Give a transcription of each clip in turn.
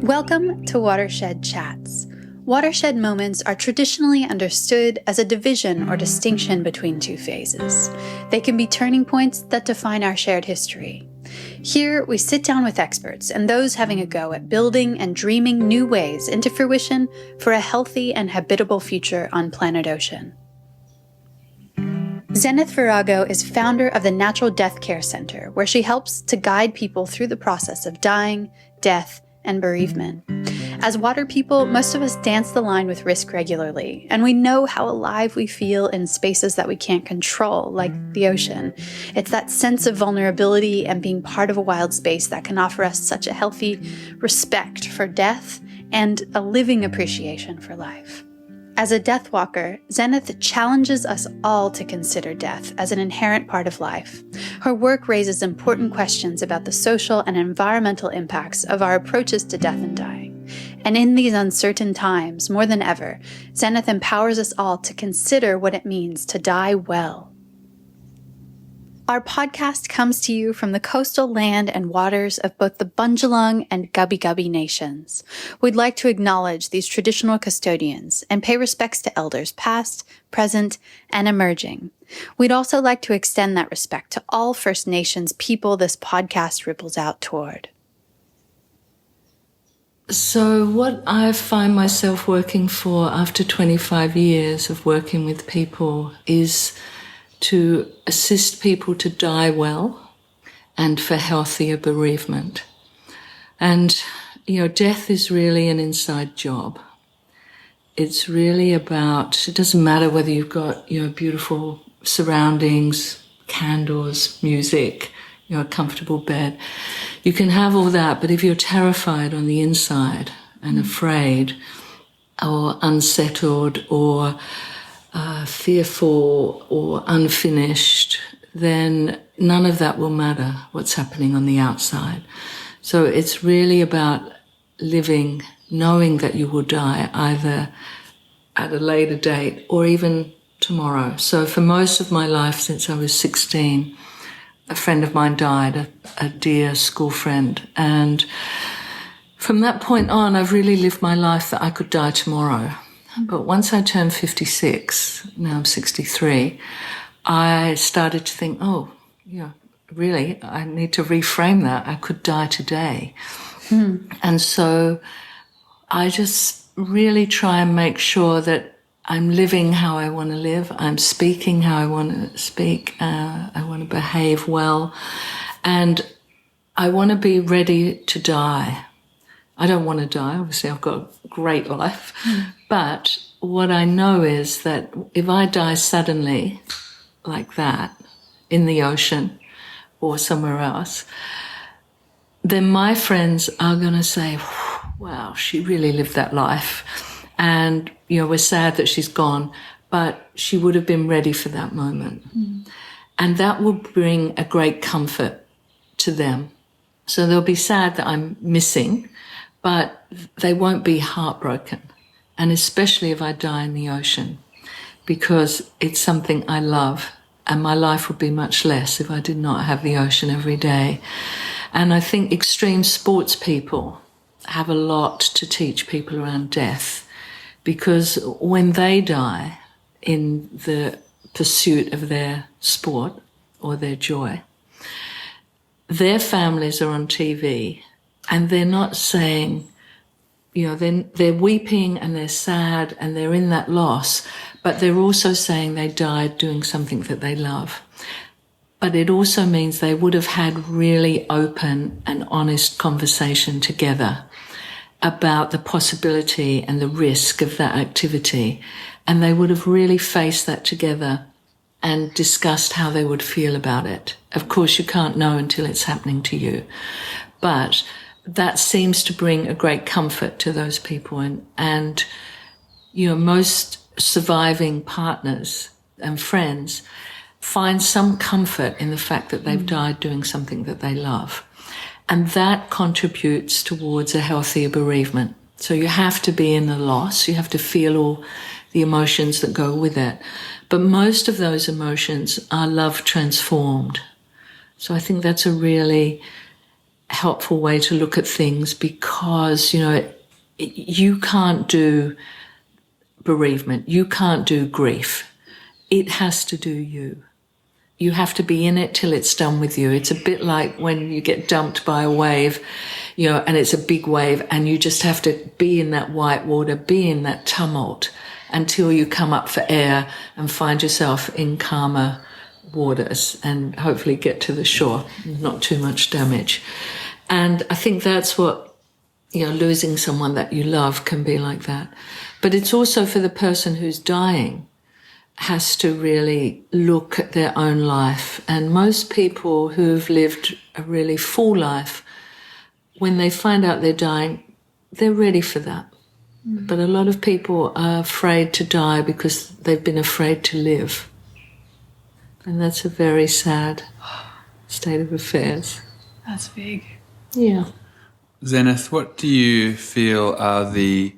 Welcome to Watershed Chats. Watershed moments are traditionally understood as a division or distinction between two phases. They can be turning points that define our shared history. Here, we sit down with experts and those having a go at building and dreaming new ways into fruition for a healthy and habitable future on planet Ocean. Zenith Virago is founder of the Natural Death Care Center, where she helps to guide people through the process of dying, death, and bereavement. As water people, most of us dance the line with risk regularly, and we know how alive we feel in spaces that we can't control, like the ocean. It's that sense of vulnerability and being part of a wild space that can offer us such a healthy respect for death and a living appreciation for life. As a deathwalker, Zenith challenges us all to consider death as an inherent part of life. Her work raises important questions about the social and environmental impacts of our approaches to death and dying. And in these uncertain times, more than ever, Zenith empowers us all to consider what it means to die well. Our podcast comes to you from the coastal land and waters of both the Bundjalung and Gubbi Gubbi nations. We'd like to acknowledge these traditional custodians and pay respects to elders past, present, and emerging. We'd also like to extend that respect to all First Nations people this podcast ripples out toward. So what I find myself working for after 25 years of working with people is to assist people to die well and for healthier bereavement. And, death is really an inside job. It's really about, it doesn't matter whether you've got, beautiful surroundings, candles, music, a comfortable bed. You can have all that, but if you're terrified on the inside and afraid or unsettled or fearful or unfinished, then none of that will matter what's happening on the outside. So it's really about living, knowing that you will die either at a later date or even tomorrow. So for most of my life, since I was 16, a friend of mine died, a dear school friend. And from that point on, I've really lived my life that I could die tomorrow. But once I turned 56, now I'm 63, I started to think, really, I need to reframe that. I could die today. And so I just really try and make sure that I'm living how I want to live. I'm speaking how I want to speak. I want to behave well. And I want to be ready to die. I don't want to die. Obviously, I've got a great life. But what I know is that if I die suddenly like that in the ocean or somewhere else, then my friends are going to say, wow, she really lived that life. And, we're sad that she's gone, but she would have been ready for that moment. And that will bring a great comfort to them. So they'll be sad that I'm missing, but they won't be heartbroken. And especially if I die in the ocean, because it's something I love, and my life would be much less if I did not have the ocean every day. And I think extreme sports people have a lot to teach people around death, because when they die in the pursuit of their sport or their joy, their families are on TV and they're not saying, they're weeping and they're sad and they're in that loss, but they're also saying they died doing something that they love. But it also means they would have had really open and honest conversation together about the possibility and the risk of that activity. And they would have really faced that together and discussed how they would feel about it. Of course, you can't know until it's happening to you. But that seems to bring a great comfort to those people. And most surviving partners and friends find some comfort in the fact that they've died doing something that they love. And that contributes towards a healthier bereavement. So you have to be in the loss. You have to feel all the emotions that go with it. But most of those emotions are love transformed. So I think that's a really helpful way to look at things, because, you can't do bereavement. You can't do grief. It has to do you. You have to be in it till it's done with you. It's a bit like when you get dumped by a wave, and it's a big wave, and you just have to be in that white water, be in that tumult until you come up for air and find yourself in calmer waters and hopefully get to the shore, not too much damage. And I think that's what, losing someone that you love can be like that. But it's also for the person who's dying, has to really look at their own life. And most people who've lived a really full life, when they find out they're dying, they're ready for that. Mm. But a lot of people are afraid to die because they've been afraid to live. And that's a very sad state of affairs. That's big. Yeah. Zenith, what do you feel are the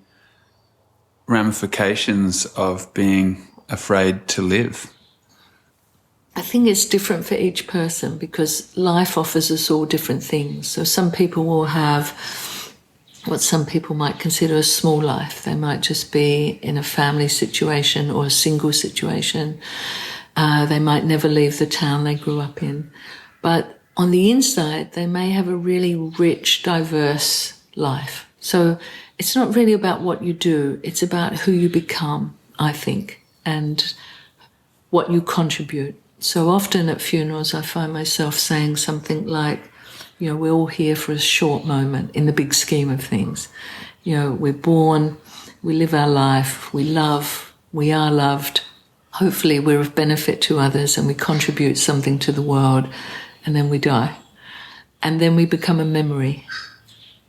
ramifications of being afraid to live? I think it's different for each person, because life offers us all different things. So some people will have what some people might consider a small life. They might just be in a family situation or a single situation. They might never leave the town they grew up in. But on the inside, they may have a really rich, diverse life. So it's not really about what you do. It's about who you become, I think, and what you contribute. So often at funerals, I find myself saying something like, we're all here for a short moment in the big scheme of things. We're born, we live our life, we love, we are loved. Hopefully we're of benefit to others and we contribute something to the world, and then we die. And then we become a memory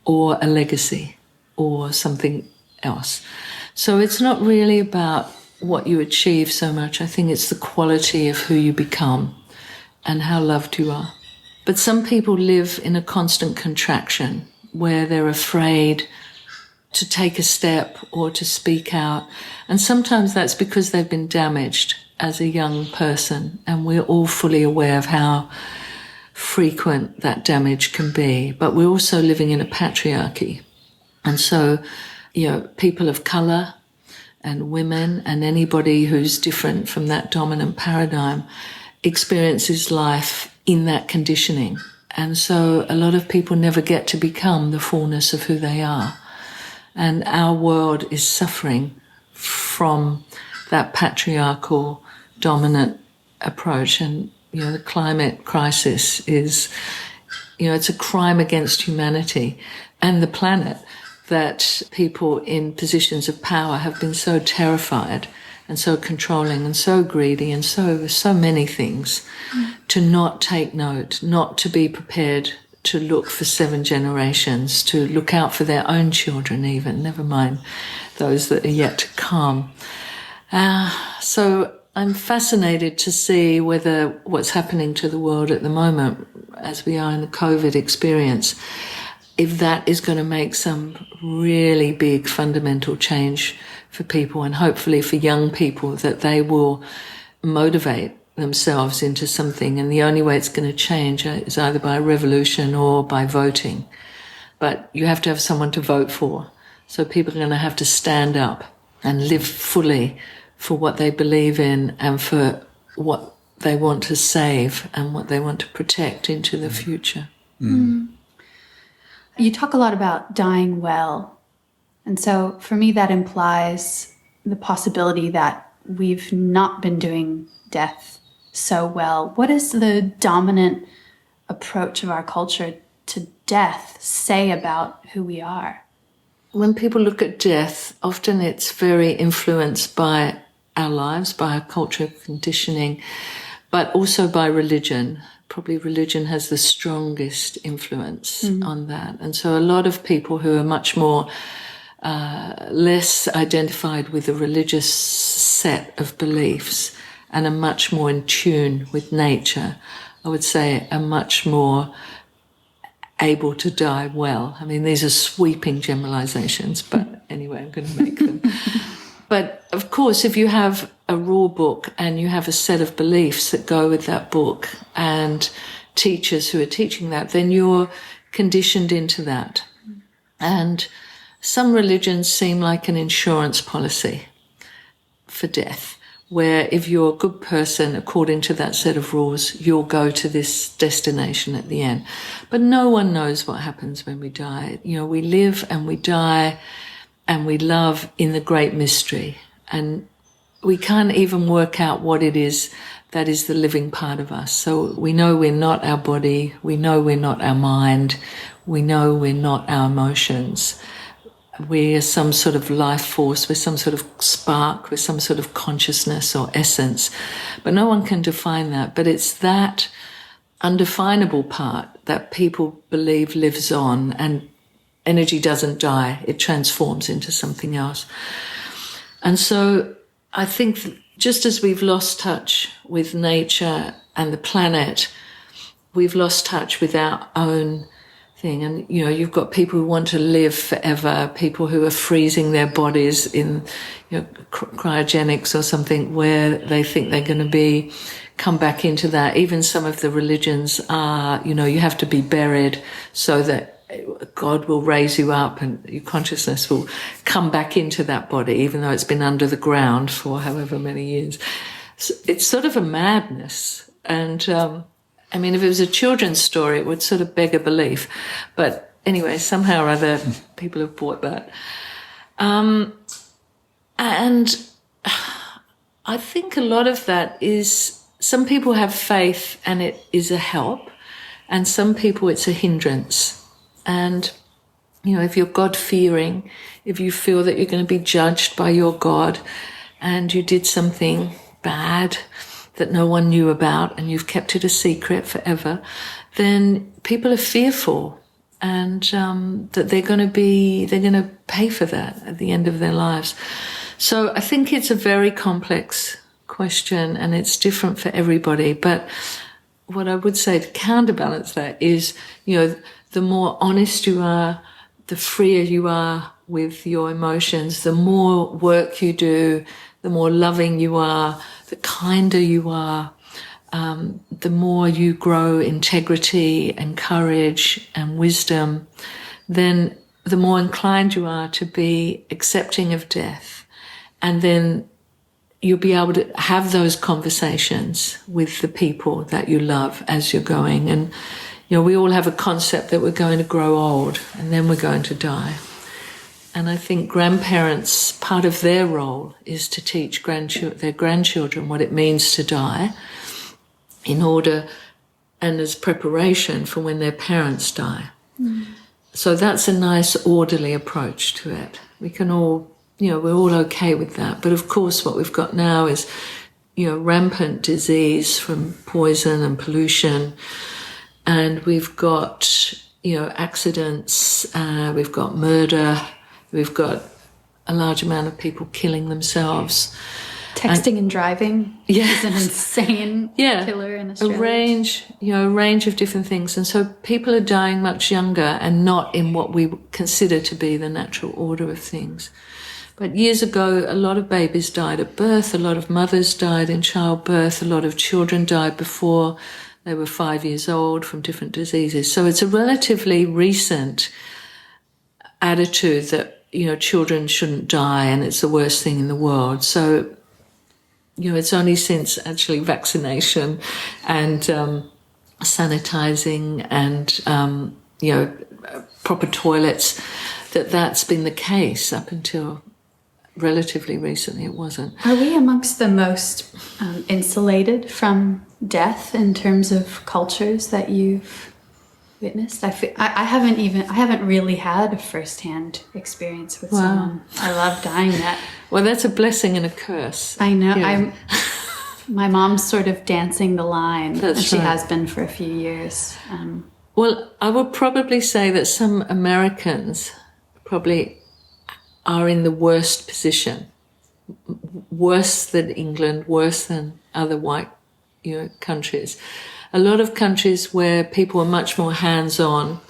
or a legacy or something else. So it's not really about what you achieve so much. I think it's the quality of who you become and how loved you are. But some people live in a constant contraction where they're afraid to take a step or to speak out. And sometimes that's because they've been damaged as a young person, and we're all fully aware of how frequent that damage can be. But we're also living in a patriarchy. And so, people of colour and women and anybody who's different from that dominant paradigm experiences life in that conditioning. And so a lot of people never get to become the fullness of who they are. And our world is suffering from that patriarchal dominant approach. And, the climate crisis is, it's a crime against humanity and the planet, that people in positions of power have been so terrified and so controlling and so greedy and so many things, to not take note, not to be prepared to look for 7 generations, to look out for their own children even, never mind those that are yet to come. So I'm fascinated to see whether what's happening to the world at the moment, as we are in the COVID experience, if that is going to make some really big fundamental change for people, and hopefully for young people, that they will motivate themselves into something. And the only way it's going to change is either by revolution or by voting. But you have to have someone to vote for. So people are going to have to stand up and live fully for what they believe in and for what they want to save and what they want to protect into the future. Mm. You talk a lot about dying well. And so for me, that implies the possibility that we've not been doing death so well. What does the dominant approach of our culture to death say about who we are? When people look at death, often it's very influenced by our lives, by our cultural conditioning, but also by religion. Probably religion has the strongest influence on that. And so a lot of people who are much more less identified with a religious set of beliefs and are much more in tune with nature, I would say are much more able to die well. I mean, these are sweeping generalizations, but anyway, I'm going to make them. But of course, if you have a rule book and you have a set of beliefs that go with that book and teachers who are teaching that, then you're conditioned into that. And some religions seem like an insurance policy for death, where if you're a good person, according to that set of rules, you'll go to this destination at the end. But no one knows what happens when we die. You know, we live and we die and we love in the great mystery. And we can't even work out what it is that is the living part of us. So we know we're not our body. We know we're not our mind. We know we're not our emotions. We're some sort of life force, we're some sort of spark, we're some sort of consciousness or essence. But no one can define that. But it's that undefinable part that people believe lives on, and energy doesn't die, it transforms into something else. And so I think just as we've lost touch with nature and the planet, we've lost touch with our own thing. And, you know, you've got people who want to live forever, people who are freezing their bodies in, you know, cryogenics or something, where they think they're going to come back into that. Even some of the religions are, you know, you have to be buried so that God will raise you up and your consciousness will come back into that body, even though it's been under the ground for however many years. So it's sort of a madness. And, I mean, if it was a children's story, it would sort of beg a belief. But anyway, somehow or other, people have bought that. And I think a lot of that is, some people have faith and it is a help, and some people it's a hindrance. And, you know, if you're God-fearing, if you feel that you're going to be judged by your God and you did something bad that no one knew about and you've kept it a secret forever, then people are fearful, and that they're going to pay for that at the end of their lives. So I think it's a very complex question and it's different for everybody. But what I would say to counterbalance that is, you know, the more honest you are, the freer you are with your emotions, the more work you do, the more loving you are, the kinder you are, the more you grow integrity and courage and wisdom, then the more inclined you are to be accepting of death. And then you'll be able to have those conversations with the people that you love as you're going. And, you know, we all have a concept that we're going to grow old and then we're going to die. And I think grandparents, part of their role is to teach their grandchildren what it means to die, in order and as preparation for when their parents die. Mm. So that's a nice orderly approach to it. We can all, you know, we're all okay with that. But of course what we've got now is, you know, rampant disease from poison and pollution. And we've got, you know, accidents, we've got murder, we've got a large amount of people killing themselves. Texting and driving is an insane killer in Australia. A range of different things. And so people are dying much younger and not in what we consider to be the natural order of things. But years ago, a lot of babies died at birth, a lot of mothers died in childbirth, a lot of children died before they were 5 years old from different diseases. So it's a relatively recent attitude that, you know, children shouldn't die and it's the worst thing in the world. So, you know, it's only since actually vaccination and sanitizing and, you know, proper toilets that's been the case. Up until relatively recently, it wasn't. Are we amongst the most insulated from death in terms of cultures that you've witnessed? I haven't really had a first-hand experience with someone I love dying that. Well, that's a blessing and a curse. I know. Yeah. My mom's sort of dancing the line, and she has been for a few years. Well, I would probably say that some Americans probably are in the worst position, worse than England, worse than other white, you know, countries. A lot of countries where people are much more hands-on,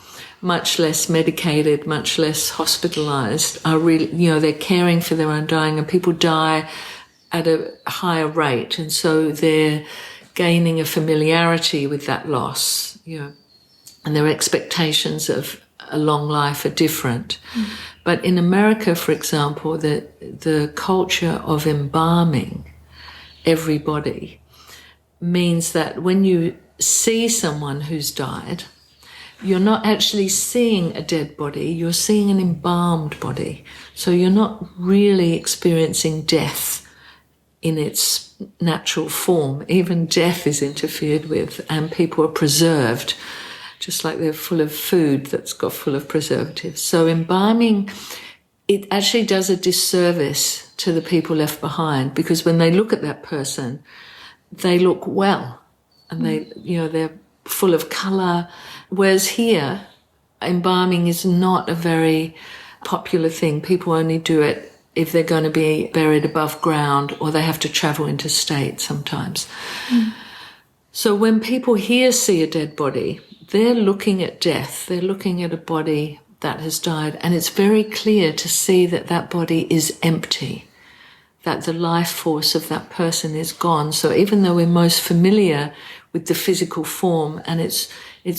much less medicated, much less hospitalized, are really, you know, they're caring for their own dying, and people die at a higher rate. And so they're gaining a familiarity with that loss, you know. and their expectations of a long life are different. But in America, for example, the culture of embalming everybody means that when you see someone who's died, you're not actually seeing a dead body, you're seeing an embalmed body. So you're not really experiencing death in its natural form. Even death is interfered with, and people are preserved, just like they're full of food that's got full of preservatives. So embalming, it actually does a disservice to the people left behind, because when they look at that person, they look well, and they're full of colour. Whereas here, embalming is not a very popular thing. People only do it if they're going to be buried above ground, or they have to travel interstate sometimes. So when people here see a dead body, they're looking at death. They're looking at a body that has died, and it's very clear to see that that body is empty, that the life force of that person is gone. So even though we're most familiar with the physical form, and it's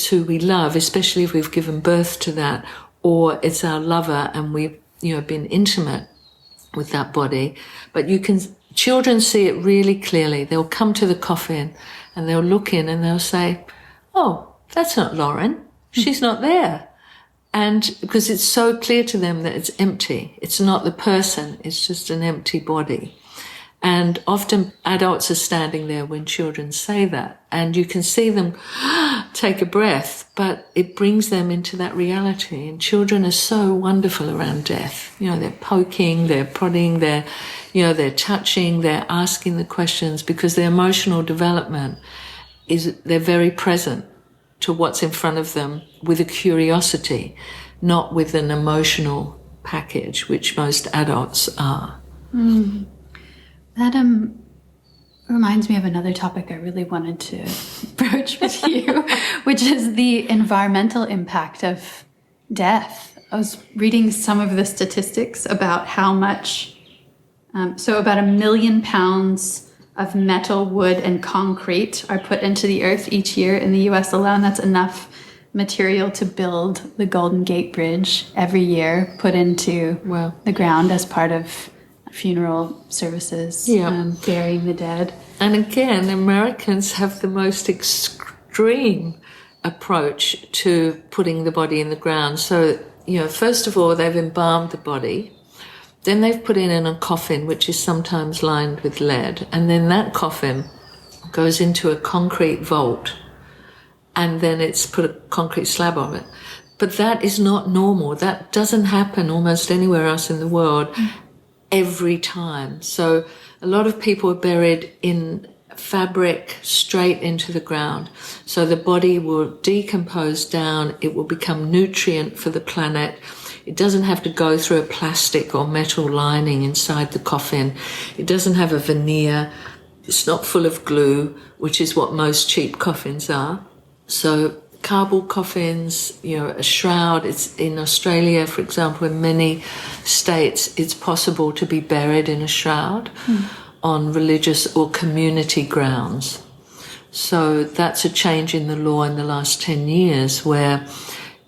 who we love, especially if we've given birth to that, or it's our lover and we've been intimate with that body, but children see it really clearly. They'll come to the coffin and they'll look in and they'll say, "Oh, that's not Lauren. She's not there." And because it's so clear to them that it's empty. It's not the person. It's just an empty body. And often adults are standing there when children say that, and you can see them take a breath, but it brings them into that reality. And children are so wonderful around death. They're poking, they're prodding, they're touching, they're asking the questions, because their emotional development they're very present to what's in front of them with a curiosity, not with an emotional package, which most adults are. That reminds me of another topic I really wanted to broach with you, which is the environmental impact of death. I was reading some of the statistics about how much, about 1 million pounds of metal, wood, and concrete are put into the earth each year in the US alone. That's enough material to build the Golden Gate Bridge every year, put into the ground as part of funeral services, burying the dead. And again, Americans have the most extreme approach to putting the body in the ground. So, first of all, they've embalmed the body. Then they've put it in a coffin, which is sometimes lined with lead. And then that coffin goes into a concrete vault. And then it's put a concrete slab on it. But that is not normal. That doesn't happen almost anywhere else in the world every time. So a lot of people are buried in fabric straight into the ground. So the body will decompose down. It will become nutrient for the planet. It doesn't have to go through a plastic or metal lining inside the coffin. It doesn't have a veneer. It's not full of glue, which is what most cheap coffins are. So cardboard coffins, a shroud. It's in Australia, for example, in many states, it's possible to be buried in a shroud on religious or community grounds. So that's a change in the law in the last 10 years, where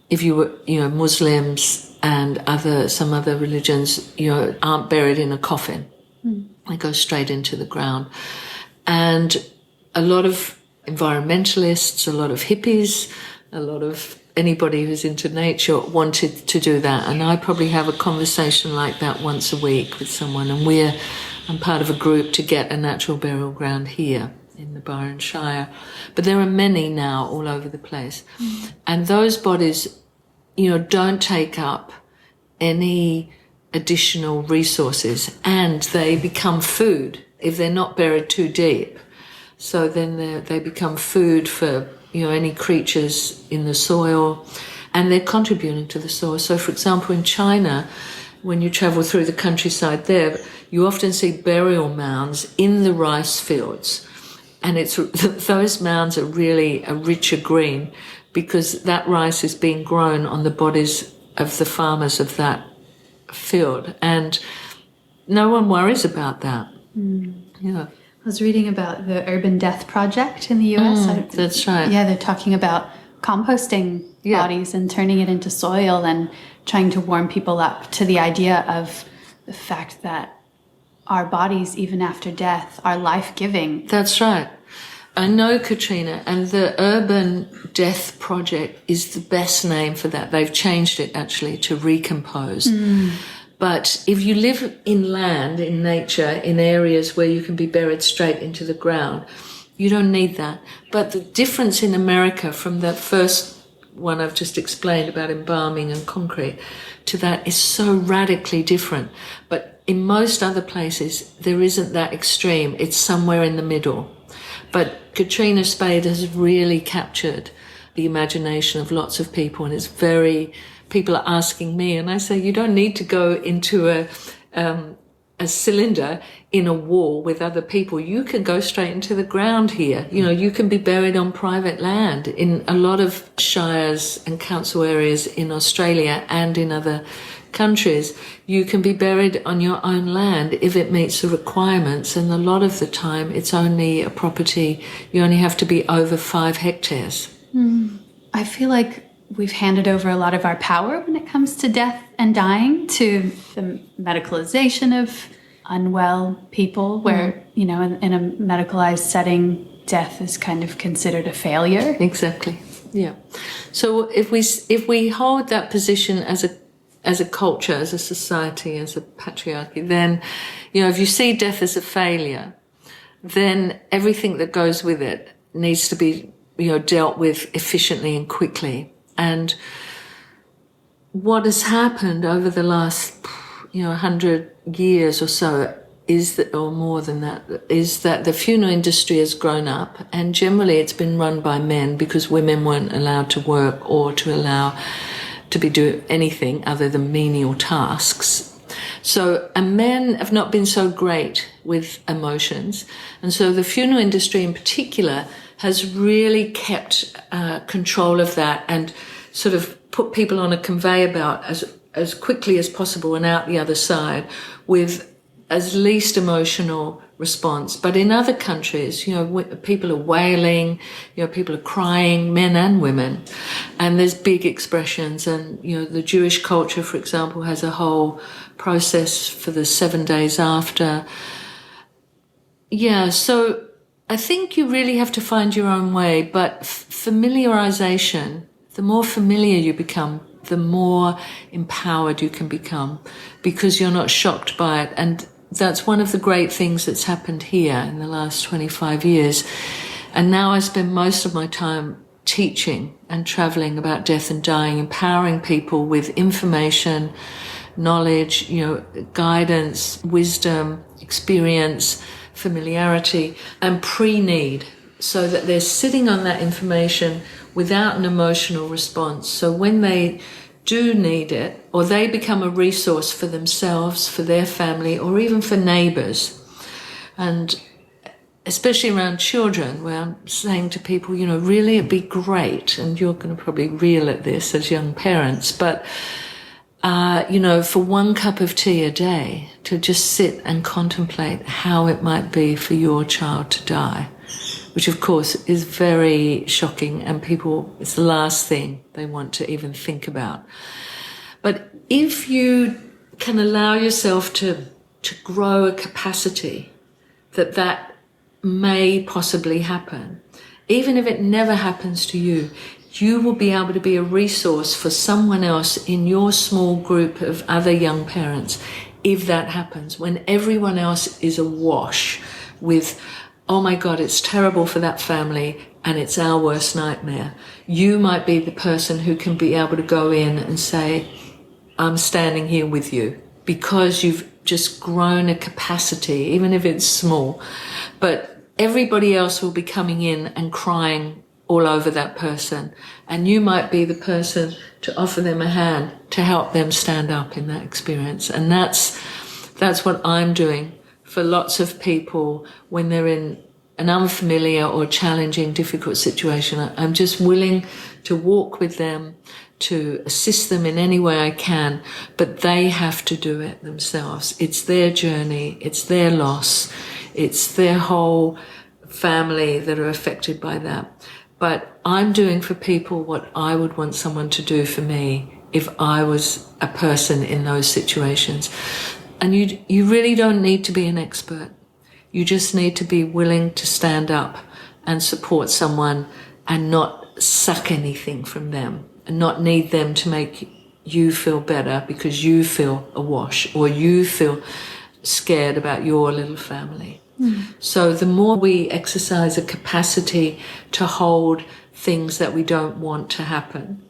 if you were, Muslims and some other religions, aren't buried in a coffin. They go straight into the ground. And a lot of environmentalists, a lot of hippies, a lot of anybody who's into nature wanted to do that. And I probably have a conversation like that once a week with someone. And I'm part of a group to get a natural burial ground here in the Byron Shire. But there are many now all over the place. And those bodies, don't take up any additional resources, and they become food if they're not buried too deep. So then they become food for, any creatures in the soil, and they're contributing to the soil. So, for example, in China, when you travel through the countryside there, you often see burial mounds in the rice fields. And those mounds are really a richer green, because that rice is being grown on the bodies of the farmers of that field. And no one worries about that. I was reading about the Urban Death Project in the US. That's right. Yeah, they're talking about composting bodies and turning it into soil and trying to warm people up to the idea of the fact that our bodies, even after death, are life-giving. That's right. I know, Katrina, and the Urban Death Project is the best name for that. They've changed it, actually, to recompose. But if you live inland, in nature, in areas where you can be buried straight into the ground, you don't need that. But the difference in America from that first one I've just explained about embalming and concrete to that is so radically different. But in most other places, there isn't that extreme. It's somewhere in the middle. But Katrina Spade has really captured the imagination of lots of people, and it's people are asking me, and I say, you don't need to go into a cylinder in a wall with other people. You can go straight into the ground here. You know, you can be buried on private land. In a lot of shires and council areas in Australia and in other countries, you can be buried on your own land if it meets the requirements, and a lot of the time it's only a property, you only have to be over 5 hectares. I feel like we've handed over a lot of our power when it comes to death and dying to the medicalization of unwell people, where, you know, in a medicalized setting, death is kind of considered a failure. Exactly. Yeah. So if we hold that position as a culture, as a society, as a patriarchy, then, you know, if you see death as a failure, then everything that goes with it needs to be, you know, dealt with efficiently and quickly. And what has happened over the last, you know, 100 years or so is that, or more than that, is that the funeral industry has grown up, and generally it's been run by men because women weren't allowed to work or to be doing anything other than menial tasks. So, and men have not been so great with emotions. And so the funeral industry in particular has really kept control of that and sort of put people on a conveyor belt as quickly as possible and out the other side with as least emotional response. But in other countries, you know, people are wailing, you know, people are crying, men and women, and there's big expressions. And, you know, the Jewish culture, for example, has a whole process for the 7 days after. Yeah, so I think you really have to find your own way, but familiarization, the more familiar you become, the more empowered you can become, because you're not shocked by it. And that's one of the great things that's happened here in the last 25 years. And now I spend most of my time teaching and traveling about death and dying, empowering people with information, knowledge, you know, guidance, wisdom, experience, familiarity, and pre-need, so that they're sitting on that information without an emotional response. So when they do need it, or they become a resource for themselves, for their family, or even for neighbours. And especially around children, where I'm saying to people, you know, really it'd be great, and you're going to probably reel at this as young parents, but you know, for 1 cup of tea a day, to just sit and contemplate how it might be for your child to die, which of course is very shocking, and people, it's the last thing they want to even think about. But if you can allow yourself to grow a capacity that may possibly happen, even if it never happens to you, you will be able to be a resource for someone else in your small group of other young parents if that happens, when everyone else is awash with, oh my God, it's terrible for that family and it's our worst nightmare. You might be the person who can be able to go in and say, I'm standing here with you, because you've just grown a capacity, even if it's small. But everybody else will be coming in and crying all over that person, and you might be the person to offer them a hand to help them stand up in that experience. And that's what I'm doing for lots of people when they're in an unfamiliar or challenging, difficult situation. I'm just willing to walk with them, to assist them in any way I can, but they have to do it themselves. It's their journey, it's their loss, it's their whole family that are affected by that. but I'm doing for people what I would want someone to do for me if I was a person in those situations. And you really don't need to be an expert. You just need to be willing to stand up and support someone and not suck anything from them and not need them to make you feel better because you feel awash or you feel scared about your little family. So the more we exercise a capacity to hold things that we don't want to happen,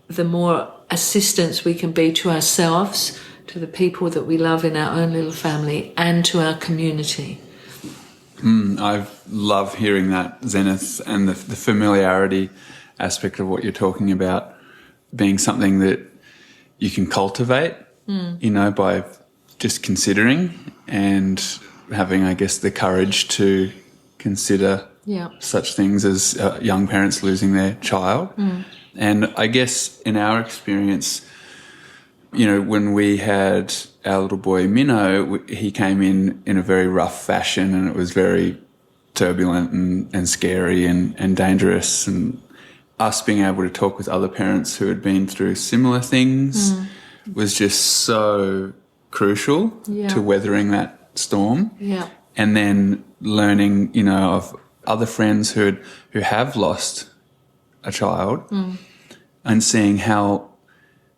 the more assistance we can be to ourselves, to the people that we love in our own little family, and to our community. I love hearing that, Zenith, and the familiarity aspect of what you're talking about being something that you can cultivate, by just considering and having, I guess, the courage to consider such things as young parents losing their child. And I guess in our experience, when we had our little boy Minnow, he came in a very rough fashion, and it was very turbulent and scary and dangerous. And us being able to talk with other parents who had been through similar things was just so crucial to weathering that storm. And then learning, of other friends who have lost a child and seeing how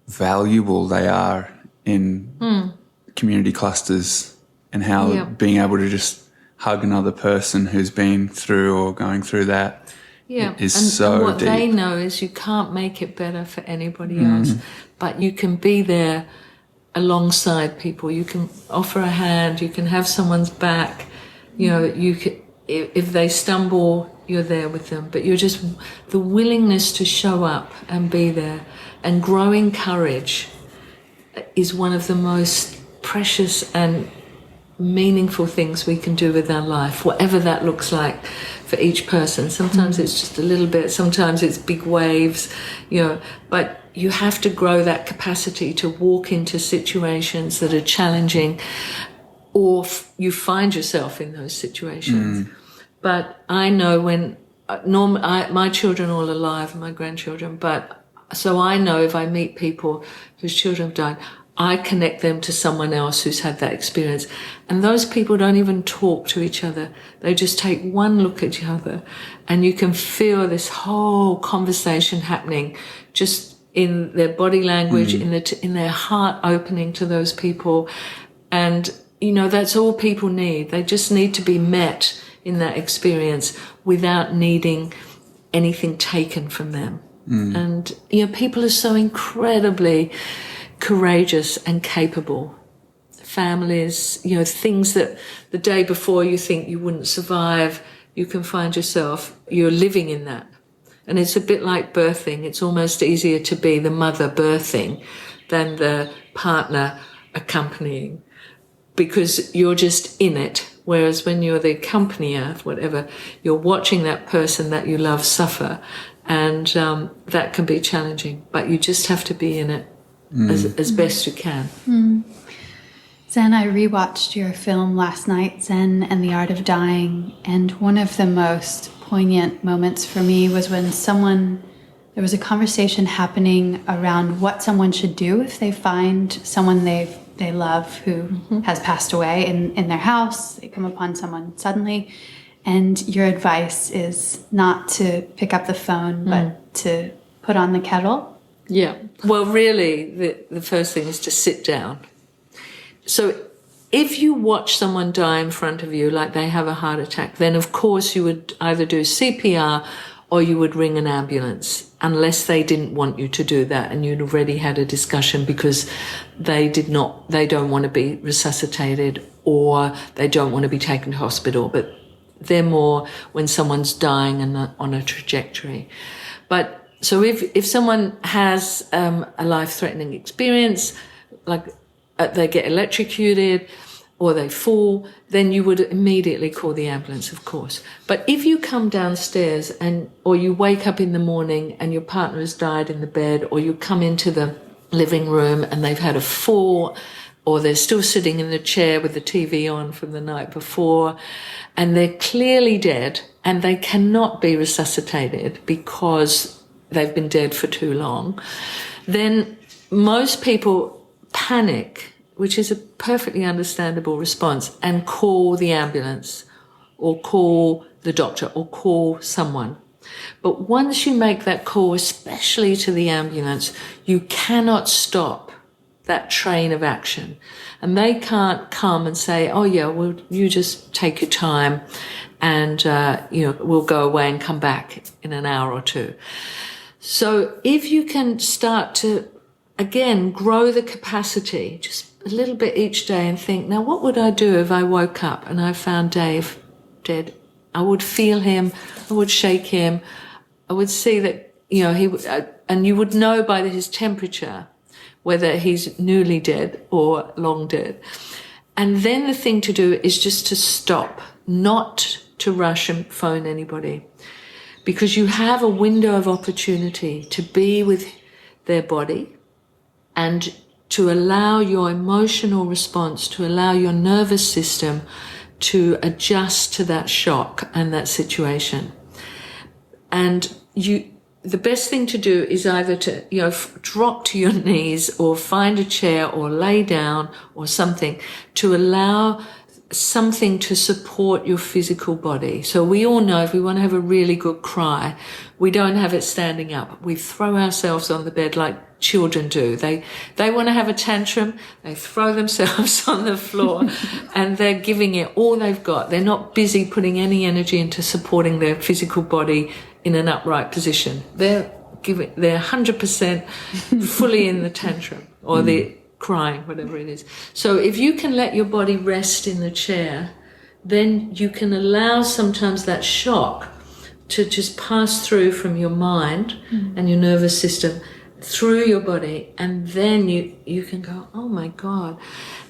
valuable they are in community clusters, and how being able to just hug another person who's been through or going through that is so and what deep. they know is you can't make it better for anybody else, but you can be there alongside people. You can offer a hand, you can have someone's back, you can, if they stumble, you're there with them, but you're just the willingness to show up and be there. And growing courage is one of the most precious and meaningful things we can do with our life, whatever that looks like for each person. Sometimes it's just a little bit, sometimes it's big waves, but you have to grow that capacity to walk into situations that are challenging, or you find yourself in those situations. But I know when my children are all alive, my grandchildren, so I know if I meet people whose children have died, I connect them to someone else who's had that experience. And those people don't even talk to each other. They just take one look at each other, and you can feel this whole conversation happening just in their body language, in their heart opening to those people. And, that's all people need. They just need to be met in that experience without needing anything taken from them. And, people are so incredibly courageous and capable. Families, things that the day before you think you wouldn't survive, you can find yourself, you're living in that. And it's a bit like birthing. It's almost easier to be the mother birthing than the partner accompanying, because you're just in it. Whereas when you're the accompanier, whatever, you're watching that person that you love suffer. And that can be challenging, but you just have to be in it as best you can. Zen, I rewatched your film last night, Zen and the Art of Dying, and one of the most poignant moments for me was when there was a conversation happening around what someone should do if they find someone they love who has passed away in their house. They come upon someone suddenly. And your advice is not to pick up the phone, but to put on the kettle? Yeah. Well, really, the first thing is to sit down. So if you watch someone die in front of you, like they have a heart attack, then of course you would either do CPR or you would ring an ambulance, unless they didn't want you to do that and you'd already had a discussion because they don't want to be resuscitated or they don't want to be taken to hospital. But they're more when someone's dying and on a trajectory. But so if someone has a life-threatening experience, like they get electrocuted or they fall, then you would immediately call the ambulance, of course. But if you come downstairs or you wake up in the morning and your partner has died in the bed, or you come into the living room and they've had a fall, or they're still sitting in the chair with the TV on from the night before, and they're clearly dead and they cannot be resuscitated because they've been dead for too long, then most people panic, which is a perfectly understandable response, and call the ambulance or call the doctor or call someone. But once you make that call, especially to the ambulance, you cannot stop that train of action. And they can't come and say, oh yeah, well, you just take your time and, we'll go away and come back in an hour or two. So if you can start to, again, grow the capacity just a little bit each day and think, now what would I do if I woke up and I found Dave dead? I would feel him, I would shake him, I would see that, he would, and you would know by his temperature whether he's newly dead or long dead. And then the thing to do is just to stop, not to rush and phone anybody, because you have a window of opportunity to be with their body and to allow your emotional response, to allow your nervous system to adjust to that shock and that situation. And the best thing to do is either to, drop to your knees or find a chair or lay down or something to allow something to support your physical body. So we all know if we want to have a really good cry, we don't have it standing up. We throw ourselves on the bed like children do. They want to have a tantrum, they throw themselves on the floor and they're giving it all they've got. They're not busy putting any energy into supporting their physical body in an upright position. They're 100% fully in the tantrum or the crying, whatever it is. So if you can let your body rest in the chair, then you can allow sometimes that shock to just pass through from your mind and your nervous system through your body, and then you can go, oh my God.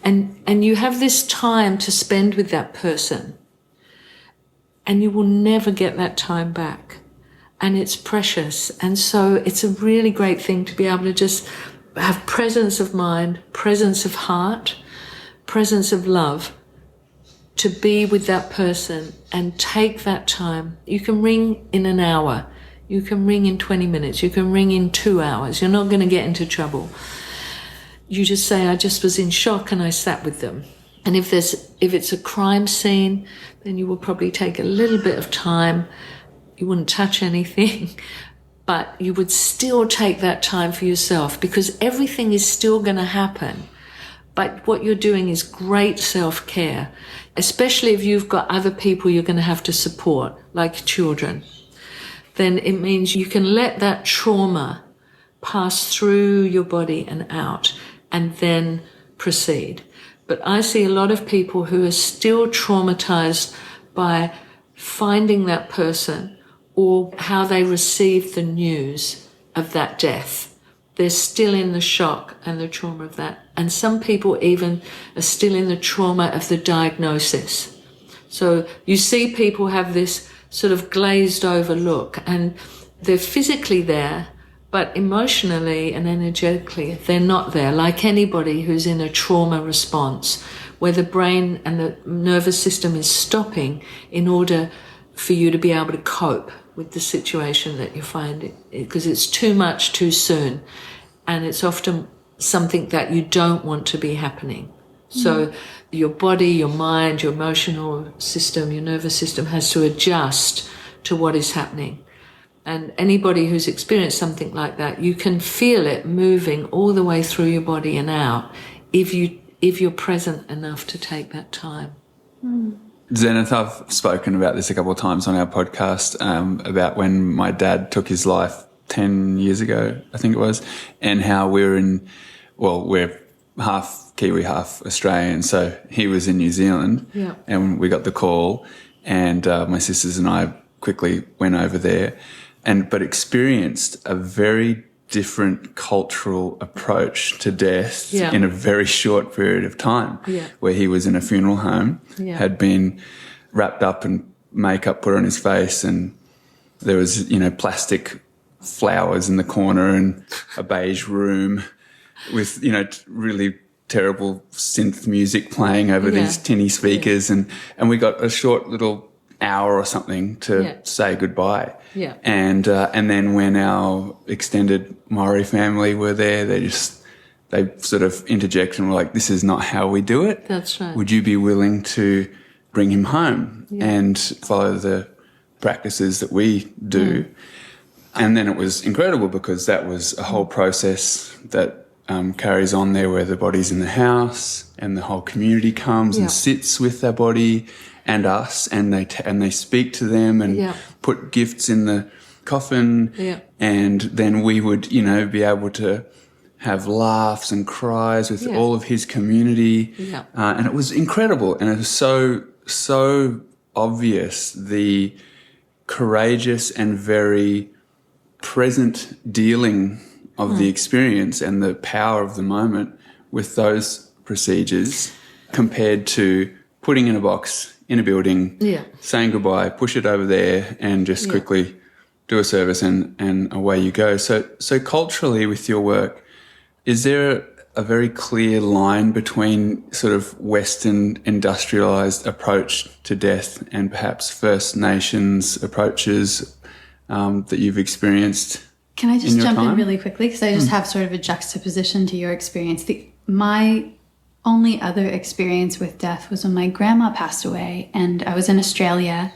And you have this time to spend with that person, and you will never get that time back. And it's precious. And so it's a really great thing to be able to just have presence of mind, presence of heart, presence of love, to be with that person and take that time. You can ring in an hour. You can ring in 20 minutes. You can ring in 2 hours. You're not going to get into trouble. You just say, I just was in shock and I sat with them. And if it's a crime scene, then you will probably take a little bit of time. You wouldn't touch anything, but you would still take that time for yourself, because everything is still going to happen. But what you're doing is great self-care, especially if you've got other people you're going to have to support, like children. Then it means you can let that trauma pass through your body and out and then proceed. But I see a lot of people who are still traumatized by finding that person or how they received the news of that death. They're still in the shock and the trauma of that. And some people even are still in the trauma of the diagnosis. So you see people have this sort of glazed over look, and they're physically there, but emotionally and energetically, they're not there, like anybody who's in a trauma response, where the brain and the nervous system is stopping in order for you to be able to cope with the situation that you find, because it's too much too soon, and it's often something that you don't want to be happening. So your body, your mind, your emotional system, your nervous system has to adjust to what is happening. And anybody who's experienced something like that, you can feel it moving all the way through your body and out if you're present enough to take that time. Zenith, I've spoken about this a couple of times on our podcast, about when my dad took his life 10 years ago, I think it was, and how we're half Kiwi, half Australian. So he was in New Zealand, and we got the call, and my sisters and I quickly went over there, but experienced a very different cultural approach to death in a very short period of time, where he was in a funeral home, had been wrapped up in makeup put on his face, and there was, plastic flowers in the corner and a beige room with, really terrible synth music playing over these tinny speakers, and we got a short little hour or something to say goodbye. Yeah. And then when our extended Maori family were there, they sort of interjected and were like, "This is not how we do it. That's right. Would you be willing to bring him home and follow the practices that we do?" And then it was incredible, because that was a whole process that carries on there, where the body's in the house and the whole community comes and sits with their body and us, and they speak to them and put gifts in the coffin, and then we would, be able to have laughs and cries with all of his community, and it was incredible, and it was so obvious, the courageous and very present dealing of the experience and the power of the moment with those procedures, compared to putting in a box in a building, saying goodbye, push it over there, and just quickly do a service and away you go. So culturally, with your work, is there a very clear line between sort of Western industrialized approach to death and perhaps First Nations approaches that you've experienced? Can I just jump in time? really quickly? Because I just have sort of a juxtaposition to your experience. My only other experience with death was when my grandma passed away, and I was in Australia,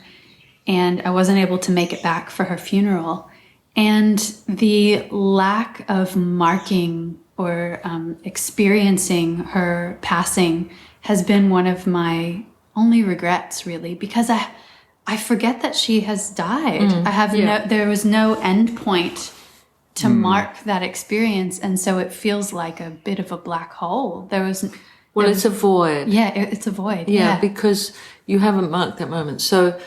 and I wasn't able to make it back for her funeral. And the lack of marking or experiencing her passing has been one of my only regrets, really, because I forget that she has died. I have there was no end point to mark that experience, and so it feels like a bit of a black hole. It's a void. Yeah, it's a void. Yeah, because you haven't marked that moment. So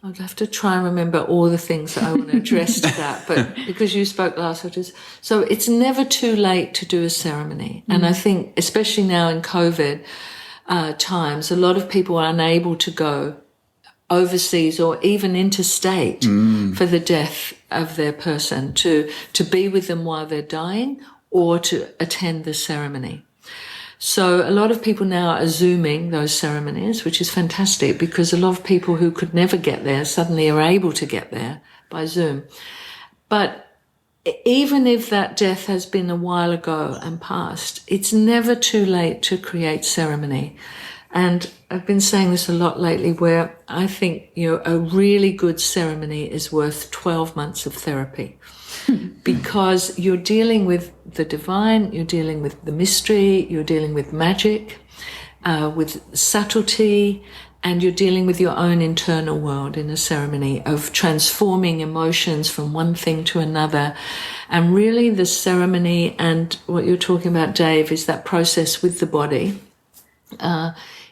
I'd have to try and remember all the things that I want to address to that. But because you spoke last, so it's never too late to do a ceremony. And I think, especially now in COVID times, a lot of people are unable to go overseas or even interstate for the death of their person, to be with them while they're dying or to attend the ceremony. So a lot of people now are Zooming those ceremonies, which is fantastic, because a lot of people who could never get there suddenly are able to get there by Zoom. But even if that death has been a while ago and past, it's never too late to create ceremony. And I've been saying this a lot lately, where I think, a really good ceremony is worth 12 months of therapy. Because you're dealing with the divine, you're dealing with the mystery, you're dealing with magic, with subtlety, and you're dealing with your own internal world in a ceremony of transforming emotions from one thing to another. And really the ceremony, and what you're talking about, Dave, is that process with the body,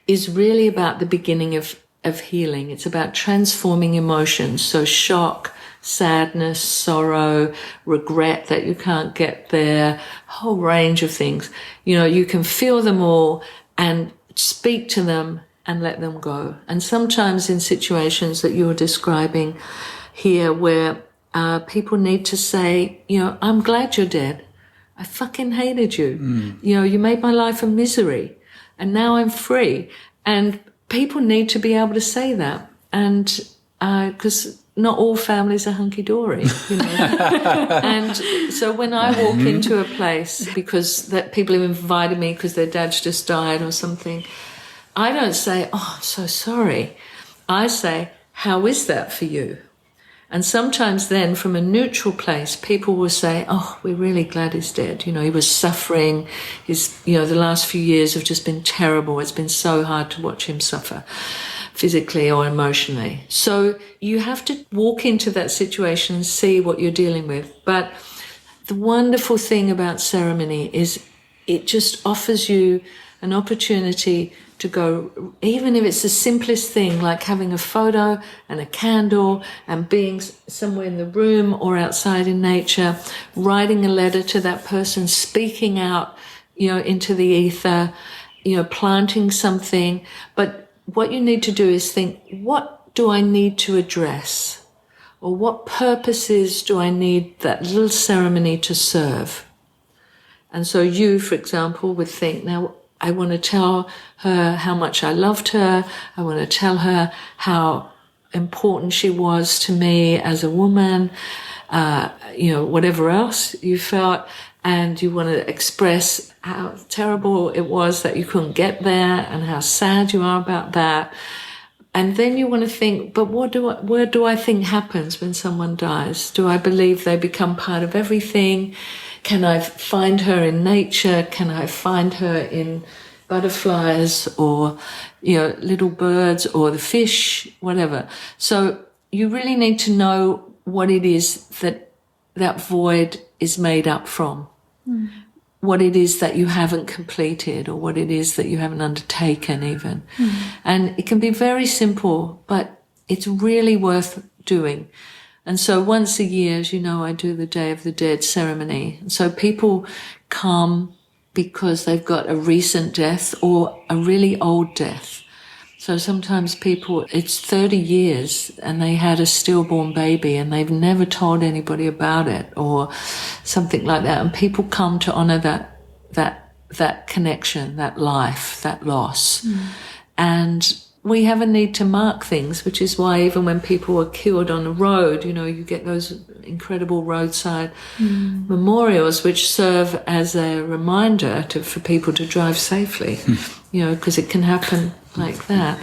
is really about the beginning of healing. It's about transforming emotions. So shock, sadness, sorrow, regret that you can't get there, a whole range of things. You can feel them all and speak to them and let them go. And sometimes in situations that you're describing here, where people need to say, I'm glad you're dead. I fucking hated you. You made my life a misery, and now I'm free. And people need to be able to say that. And because not all families are hunky-dory, And so when I walk into a place, because that people have invited me because their dad's just died or something, I don't say, "Oh, I'm so sorry." I say, "How is that for you?" And sometimes then, from a neutral place, people will say, "Oh, we're really glad he's dead. He was suffering. The last few years have just been terrible. It's been so hard to watch him suffer, physically or emotionally." So you have to walk into that situation and see what you're dealing with. But the wonderful thing about ceremony is it just offers you an opportunity to go, even if it's the simplest thing, like having a photo and a candle and being somewhere in the room or outside in nature, writing a letter to that person, speaking out, into the ether, planting something. But what you need to do is think, what do I need to address? Or what purposes do I need that little ceremony to serve? And so you, for example, would think, now I want to tell her how much I loved her. I want to tell her how important she was to me as a woman, whatever else you felt. And you want to express how terrible it was that you couldn't get there and how sad you are about that. And then you want to think, but where do I think happens when someone dies? Do I believe they become part of everything? Can I find her in nature? Can I find her in butterflies or, little birds or the fish, whatever? So you really need to know what it is that void is made up from. What it is that you haven't completed or what it is that you haven't undertaken even. And it can be very simple, but it's really worth doing. And so once a year, as you know, I do the Day of the Dead ceremony. And so people come because they've got a recent death or a really old death. So sometimes people, it's 30 years and they had a stillborn baby and they've never told anybody about it or something like that. And people come to honor that connection, that life, that loss. And we have a need to mark things, which is why even when people are killed on the road, you get those incredible roadside memorials which serve as a reminder for people to drive safely, because it can happen like that.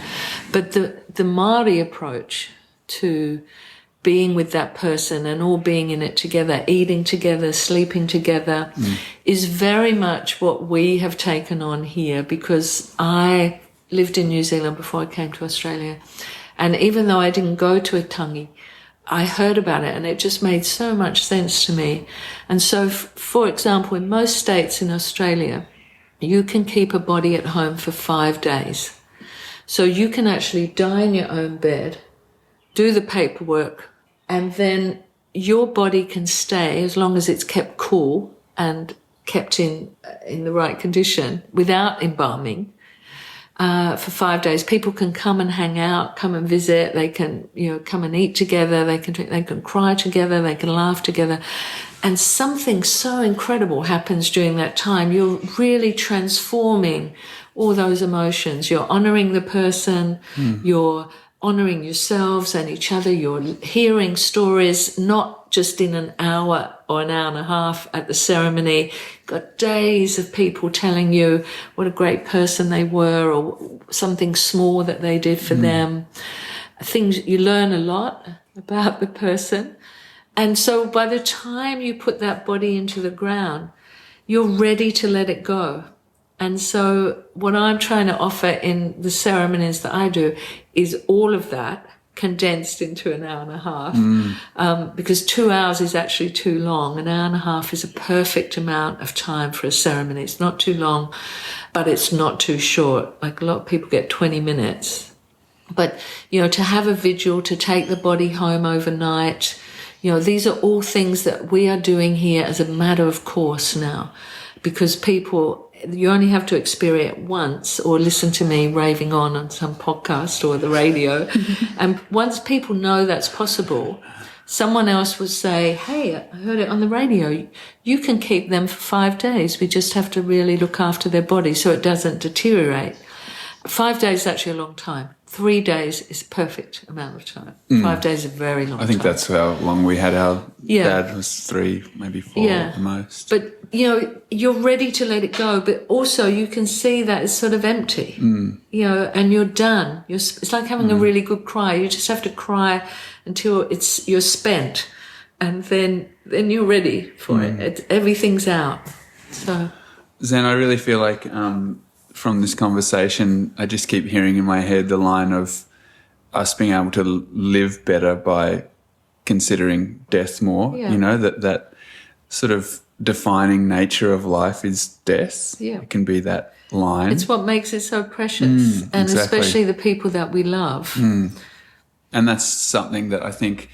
But the Māori approach to being with that person and all being in it together, eating together, sleeping together, is very much what we have taken on here, because I lived in New Zealand before I came to Australia. And even though I didn't go to a tangi, I heard about it and it just made so much sense to me. And so, for example, in most states in Australia, you can keep a body at home for 5 days. So you can actually die in your own bed, do the paperwork, and then your body can stay as long as it's kept cool and kept in the right condition without embalming. For 5 days, people can come and hang out, come and visit. They can, come and eat together. They can cry together. They can laugh together. And something so incredible happens during that time. You're really transforming all those emotions. You're honoring the person. You're honoring yourselves and each other. You're hearing stories, not just in an hour or an hour and a half at the ceremony. You've got days of people telling you what a great person they were or something small that they did for them. You learn a lot about the person. And so by the time you put that body into the ground, you're ready to let it go. And so what I'm trying to offer in the ceremonies that I do is all of that condensed into an hour and a half, because 2 hours is actually too long. An hour and a half is a perfect amount of time for a ceremony. It's not too long, but it's not too short. Like a lot of people get 20 minutes. But, to have a vigil, to take the body home overnight, these are all things that we are doing here as a matter of course now, because you only have to experience it once or listen to me raving on some podcast or the radio. And once people know that's possible, someone else will say, hey, I heard it on the radio. You can keep them for 5 days. We just have to really look after their body so it doesn't deteriorate. 5 days is actually a long time. 3 days is a perfect amount of time. 5 days is a very long time. I think that's how long we had our dad was 3, maybe 4 at the most. But, you're ready to let it go, but also you can see that it's sort of empty, and you're done. It's like having a really good cry. You just have to cry until you're spent, and then you're ready for it. Everything's out. So, Zen, I really feel like from this conversation, I just keep hearing in my head the line of us being able to live better by considering death more. Yeah. That sort of defining nature of life is death. Yeah. It can be that line. It's what makes it so precious, and exactly. especially the people that we love. And that's something that I think,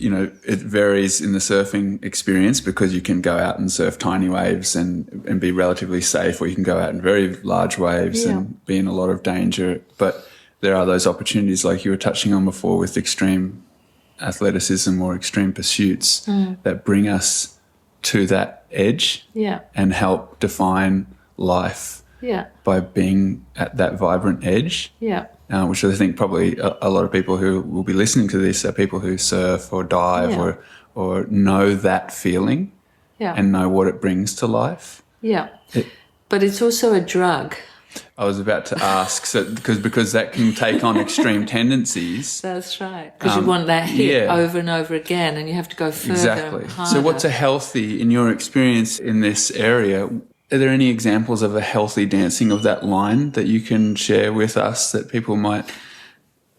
it varies in the surfing experience, because you can go out and surf tiny waves and be relatively safe, or you can go out in very large waves and be in a lot of danger. But there are those opportunities, like you were touching on before, with extreme athleticism or extreme pursuits that bring us to that edge Yeah. and help define life Yeah. by being at that vibrant edge. Yeah. Which I think probably a lot of people who will be listening to this are people who surf or dive Yeah. or know that feeling Yeah. and know what it brings to life. Yeah. But it's also a drug. I was about to ask, because that can take on extreme tendencies. That's right. Because you want that hit over and over again, and you have to go further. Exactly. And harder. So what's a healthy, in your experience in this area, are there any examples of a healthy dancing of that line that you can share with us that people might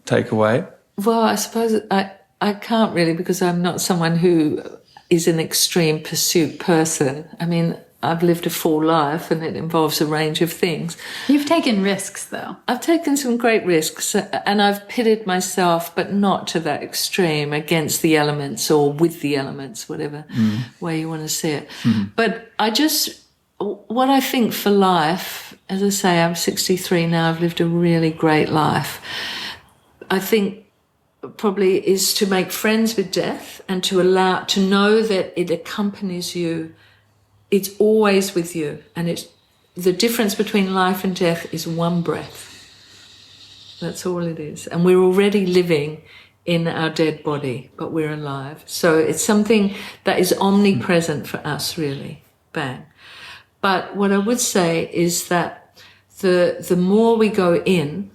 take away? Well, I suppose I can't really, because I'm not someone who is an extreme pursuit person. I mean, I've lived a full life and it involves a range of things. You've taken risks, though. I've taken some great risks and I've pitted myself, but not to that extreme, against the elements or with the elements, whatever way you want to see it. But what I think for life, as I say, I'm 63 now, I've lived a really great life. I think probably is to make friends with death and to know that it accompanies you. It's always with you, and the difference between life and death is one breath. That's all it is. And we're already living in our dead body, but we're alive. So it's something that is omnipresent for us, really. Bang. But what I would say is that the more we go in,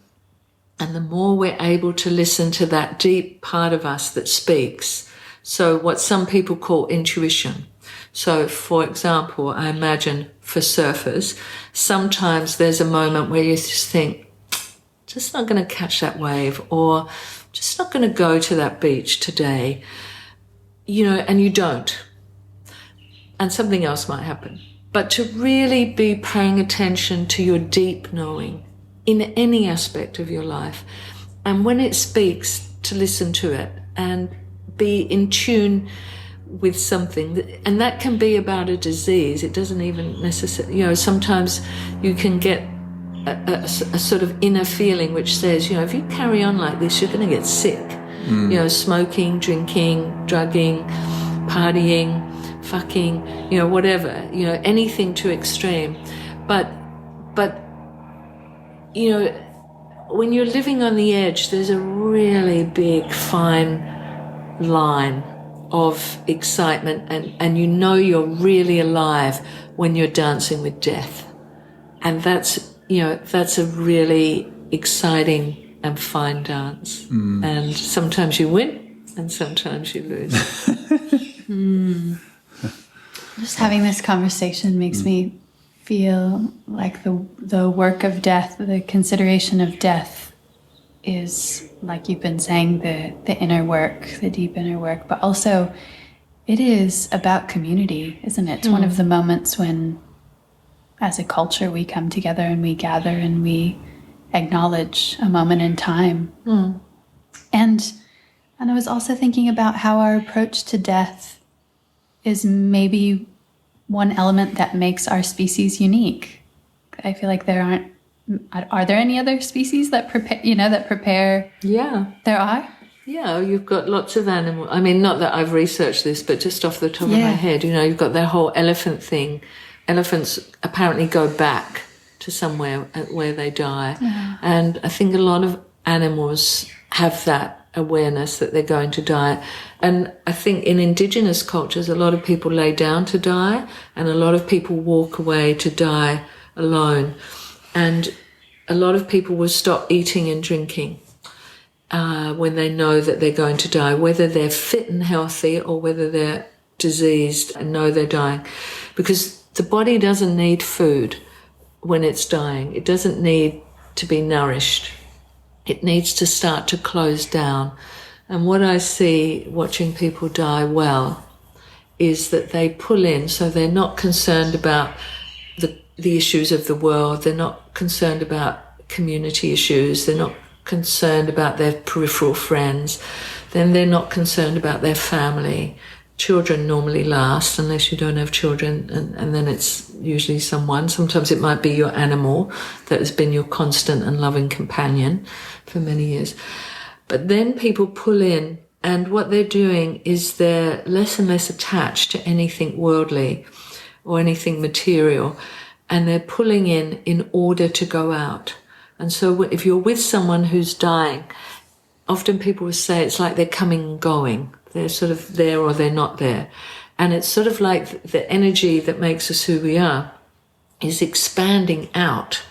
and the more we're able to listen to that deep part of us that speaks. So what some people call intuition. So, for example, I imagine for surfers, sometimes there's a moment where you just think, just not going to catch that wave, or just not going to go to that beach today, and you don't. And something else might happen. But to really be paying attention to your deep knowing in any aspect of your life, and when it speaks, to listen to it and be in tune with something, and that can be about a disease. It doesn't even necessarily, sometimes you can get a sort of inner feeling which says, if you carry on like this, you're going to get sick. Smoking, drinking, drugging, partying, fucking, whatever, anything too extreme. But when you're living on the edge, there's a really big, fine line of excitement, and you're really alive when you're dancing with death. And that's a really exciting and fine dance. And sometimes you win and sometimes you lose. Just having this conversation makes me feel like the work of death, the consideration of death, is, like you've been saying, the inner work, the deep inner work, but also it is about community, isn't it? It's one of the moments when, as a culture, we come together and we gather and we acknowledge a moment in time. And I was also thinking about how our approach to death is maybe one element that makes our species unique. I feel like are there any other species that prepare? Yeah. There are? Yeah, you've got lots of animals. I mean, not that I've researched this, but just off the top of my head, you've got that whole elephant thing. Elephants apparently go back to somewhere where they die. Yeah. And I think a lot of animals have that awareness that they're going to die. And I think in indigenous cultures, a lot of people lay down to die, and a lot of people walk away to die alone. And a lot of people will stop eating and drinking when they know that they're going to die, whether they're fit and healthy or whether they're diseased and know they're dying. Because the body doesn't need food when it's dying. It doesn't need to be nourished. It needs to start to close down. And what I see watching people die well is that they pull in, so they're not concerned about the issues of the world. They're not concerned about community issues. They're not concerned about their peripheral friends. Then they're not concerned about their family. Children normally last, unless you don't have children, and then it's usually someone. Sometimes it might be your animal that has been your constant and loving companion for many years. But then people pull in, and what they're doing is they're less and less attached to anything worldly. or anything material, and they're pulling in order to go out. And so if you're with someone who's dying, often people will say it's like they're coming and going. They're sort of there or they're not there. And it's sort of like the energy that makes us who we are is expanding out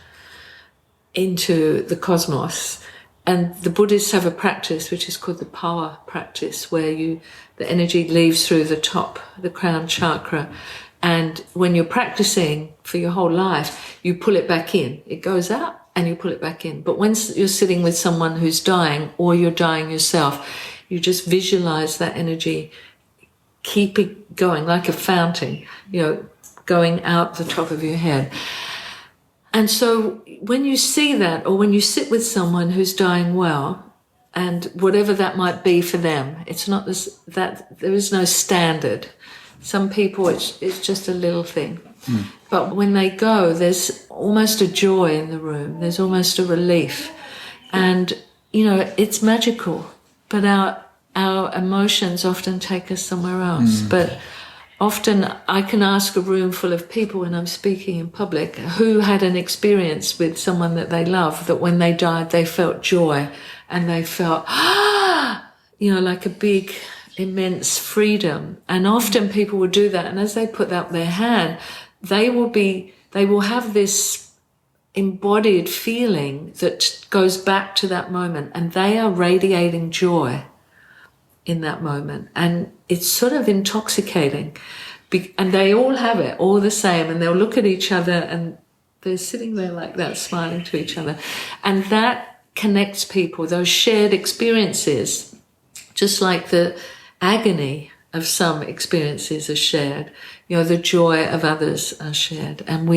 into the cosmos. And the Buddhists have a practice which is called the power practice, where the energy leaves through the top, the crown chakra. And when you're practicing for your whole life, you pull it back in. It goes out and you pull it back in. But when you're sitting with someone who's dying, or you're dying yourself, you just visualize that energy, keep it going like a fountain, going out the top of your head. And so when you see that, or when you sit with someone who's dying well, and whatever that might be for them, it's not that there is no standard. Some people, it's just a little thing. But when they go, there's almost a joy in the room. There's almost a relief. And, it's magical. But our emotions often take us somewhere else. But often I can ask a room full of people when I'm speaking in public who had an experience with someone that they love, that when they died they felt joy and they felt, like a big, immense freedom. And often people will do that, and as they put up their hand, they will have this embodied feeling that goes back to that moment, and they are radiating joy in that moment. And it's sort of intoxicating. And they all have it, all the same, and they'll look at each other and they're sitting there like that, smiling to each other. And that connects people, those shared experiences, just like the agony of some experiences are shared, the joy of others are shared. And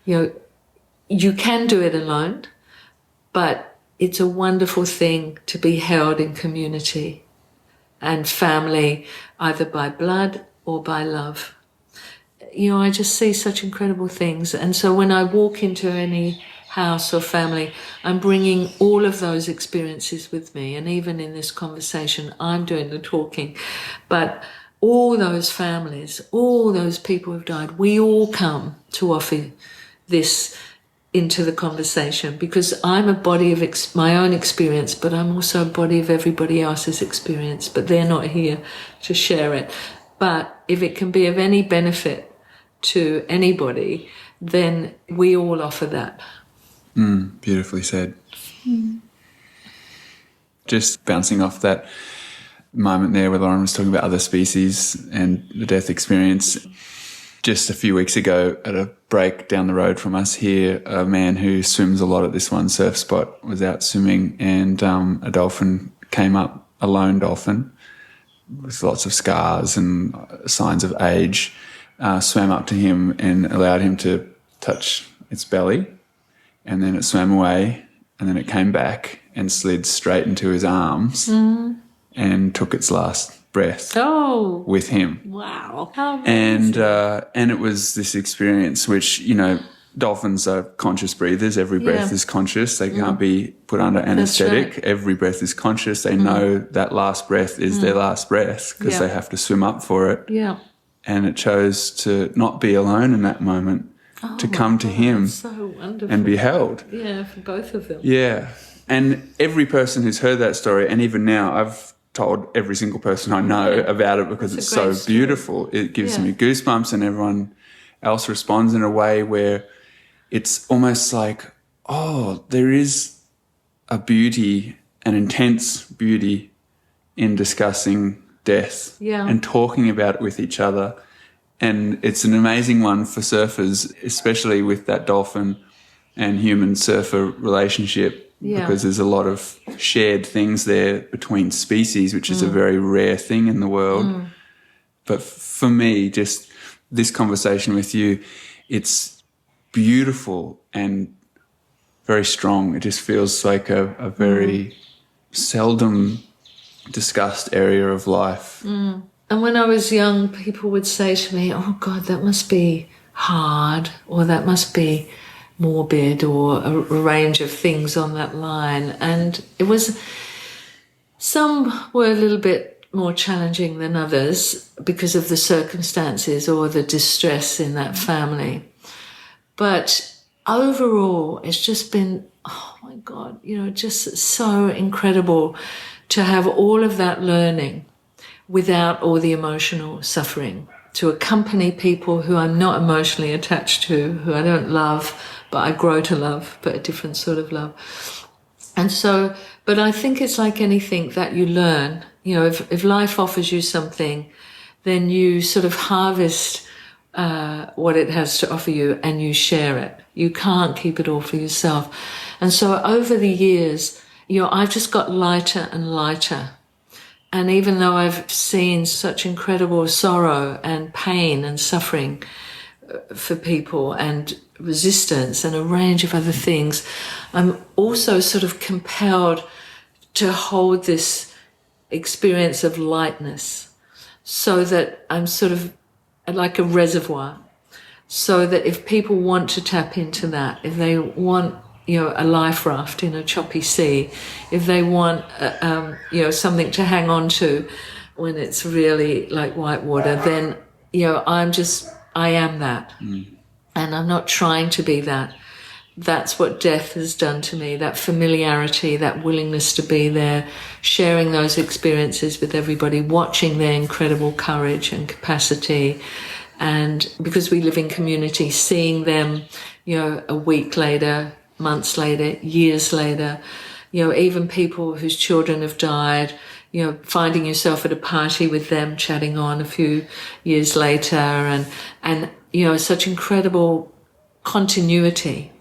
you can do it alone, but it's a wonderful thing to be held in community and family, either by blood or by love. I just see such incredible things. And so when I walk into any house or family, I'm bringing all of those experiences with me. And even in this conversation, I'm doing the talking. But all those families, all those people who've died, we all come to offer this into the conversation, because I'm a body of my own experience, but I'm also a body of everybody else's experience, but they're not here to share it. But if it can be of any benefit to anybody, then we all offer that. Beautifully said. Just bouncing off that moment there where Lauren was talking about other species and the death experience. Just a few weeks ago, at a break down the road from us here, a man who swims a lot at this one surf spot was out swimming, and a dolphin came up, a lone dolphin with lots of scars and signs of age, swam up to him and allowed him to touch its belly, and then it swam away, and then it came back and slid straight into his arms and took its last breath with him. Wow. And it was this experience which, dolphins are conscious breathers. Every breath is conscious. They can't be put under anesthetic. Right. Every breath is conscious. They know that last breath is their last breath, because they have to swim up for it. Yeah. And it chose to not be alone in that moment, to come to him and be held. Yeah, for both of them. Yeah. And every person who's heard that story, and even now I've told every single person I know about it, because it's so beautiful. It gives me goosebumps, and everyone else responds in a way where it's almost like, there is a beauty, an intense beauty in discussing death and talking about it with each other. And it's an amazing one for surfers, especially with that dolphin and human surfer relationship. Because there's a lot of shared things there between species, which is a very rare thing in the world. But for me, just this conversation with you, it's beautiful and very strong. It just feels like a very seldom discussed area of life. And when I was young, people would say to me, oh, God, that must be hard, or that must be morbid, or a range of things on that line. And it was, some were a little bit more challenging than others because of the circumstances or the distress in that family. But overall, it's just been, oh my God, just so incredible to have all of that learning without all the emotional suffering, to accompany people who I'm not emotionally attached to, who I don't love, but I grow to love, but a different sort of love. And so, but I think it's like anything that you learn. If life offers you something, then you sort of harvest what it has to offer you and you share it. You can't keep it all for yourself. And so over the years, I've just got lighter and lighter. And even though I've seen such incredible sorrow and pain and suffering for people and resistance and a range of other things, I'm also sort of compelled to hold this experience of lightness so that I'm sort of like a reservoir, so that if people want to tap into that, if they want a life raft in a choppy sea, if they want something to hang on to when it's really like white water, then I am that. And I'm not trying to be that. That's what death has done to me, that familiarity, that willingness to be there, sharing those experiences with everybody, watching their incredible courage and capacity. And because we live in community, seeing them, a week later, months later, years later, even people whose children have died, finding yourself at a party with them, chatting on a few years later, and such incredible continuity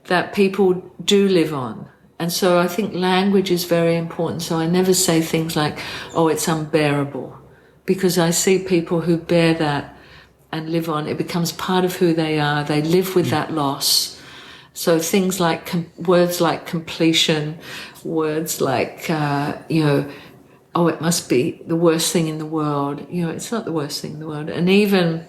that people do live on. And so I think language is very important. So I never say things like, oh, it's unbearable, because I see people who bear that and live on. It becomes part of who they are. They live with that loss. So things like words like completion, words like, oh, it must be the worst thing in the world. It's not the worst thing in the world. And even,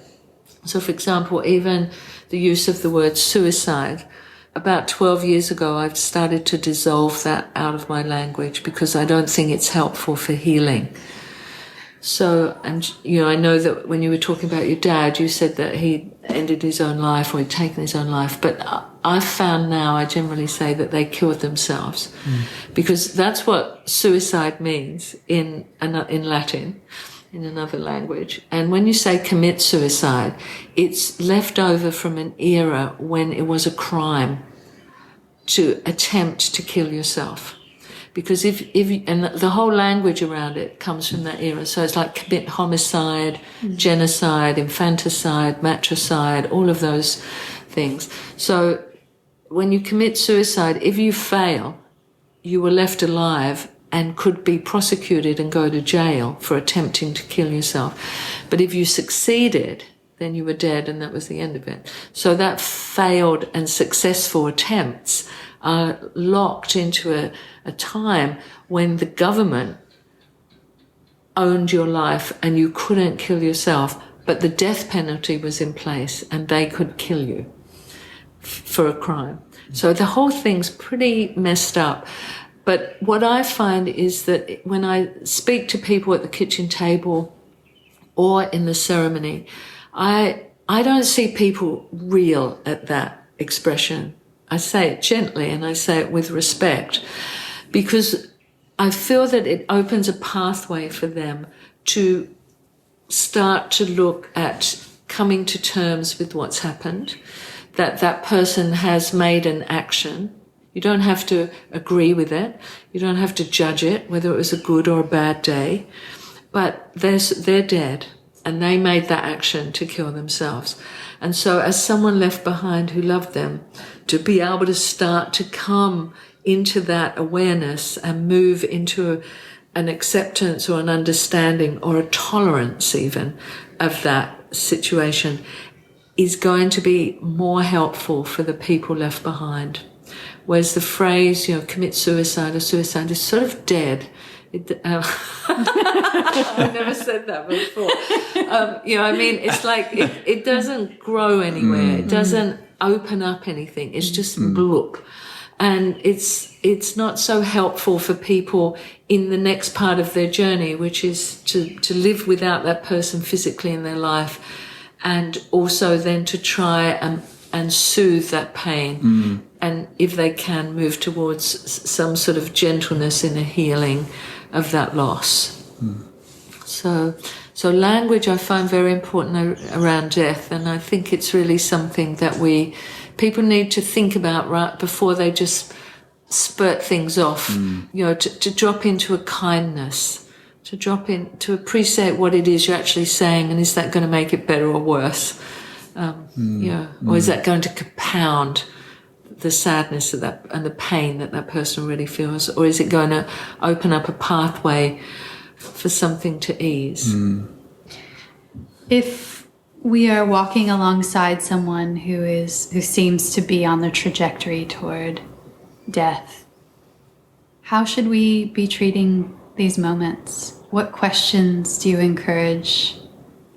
so for example, even the use of the word suicide. About 12 years ago, I've started to dissolve that out of my language because I don't think it's helpful for healing. So, and I know that when you were talking about your dad, you said that he ended his own life or he'd taken his own life. But I've found now I generally say that they killed themselves because that's what suicide means in Latin, in another language. And when you say commit suicide, it's left over from an era when it was a crime to attempt to kill yourself. Because if and the whole language around it comes from that era. So it's like commit homicide, genocide, infanticide, matricide, all of those things. So when you commit suicide, if you fail, you were left alive and could be prosecuted and go to jail for attempting to kill yourself. But if you succeeded, then you were dead and that was the end of it. So that failed and successful attempts are locked into a time when the government owned your life and you couldn't kill yourself, but the death penalty was in place and they could kill you for a crime. So the whole thing's pretty messed up. But what I find is that when I speak to people at the kitchen table or in the ceremony, I don't see people reel at that expression. I say it gently and I say it with respect because I feel that it opens a pathway for them to start to look at coming to terms with what's happened, that that person has made an action. You don't have to agree with it. You don't have to judge it, whether it was a good or a bad day. But they're dead, and they made that action to kill themselves. And so as someone left behind who loved them, to be able to start to come into that awareness and move into an acceptance or an understanding or a tolerance even of that situation is going to be more helpful for the people left behind. Whereas the phrase, commit suicide or suicide is sort of dead. I've never said that before. It's like it doesn't grow anywhere. It doesn't open up anything. It's just bloop. And it's not so helpful for people in the next part of their journey, which is to live without that person physically in their life, and also then to try and soothe that pain. And if they can, move towards some sort of gentleness in a healing of that loss. So language I find very important around death, and I think it's really something that people need to think about right before they just spurt things off. To drop into a kindness, to appreciate what it is you're actually saying, and is that going to make it better or worse? Or is that going to compound the sadness of that and the pain that person really feels, or is it going to open up a pathway for something to ease? If we are walking alongside someone who seems to be on the trajectory toward death, how should we be treating these moments? What questions do you encourage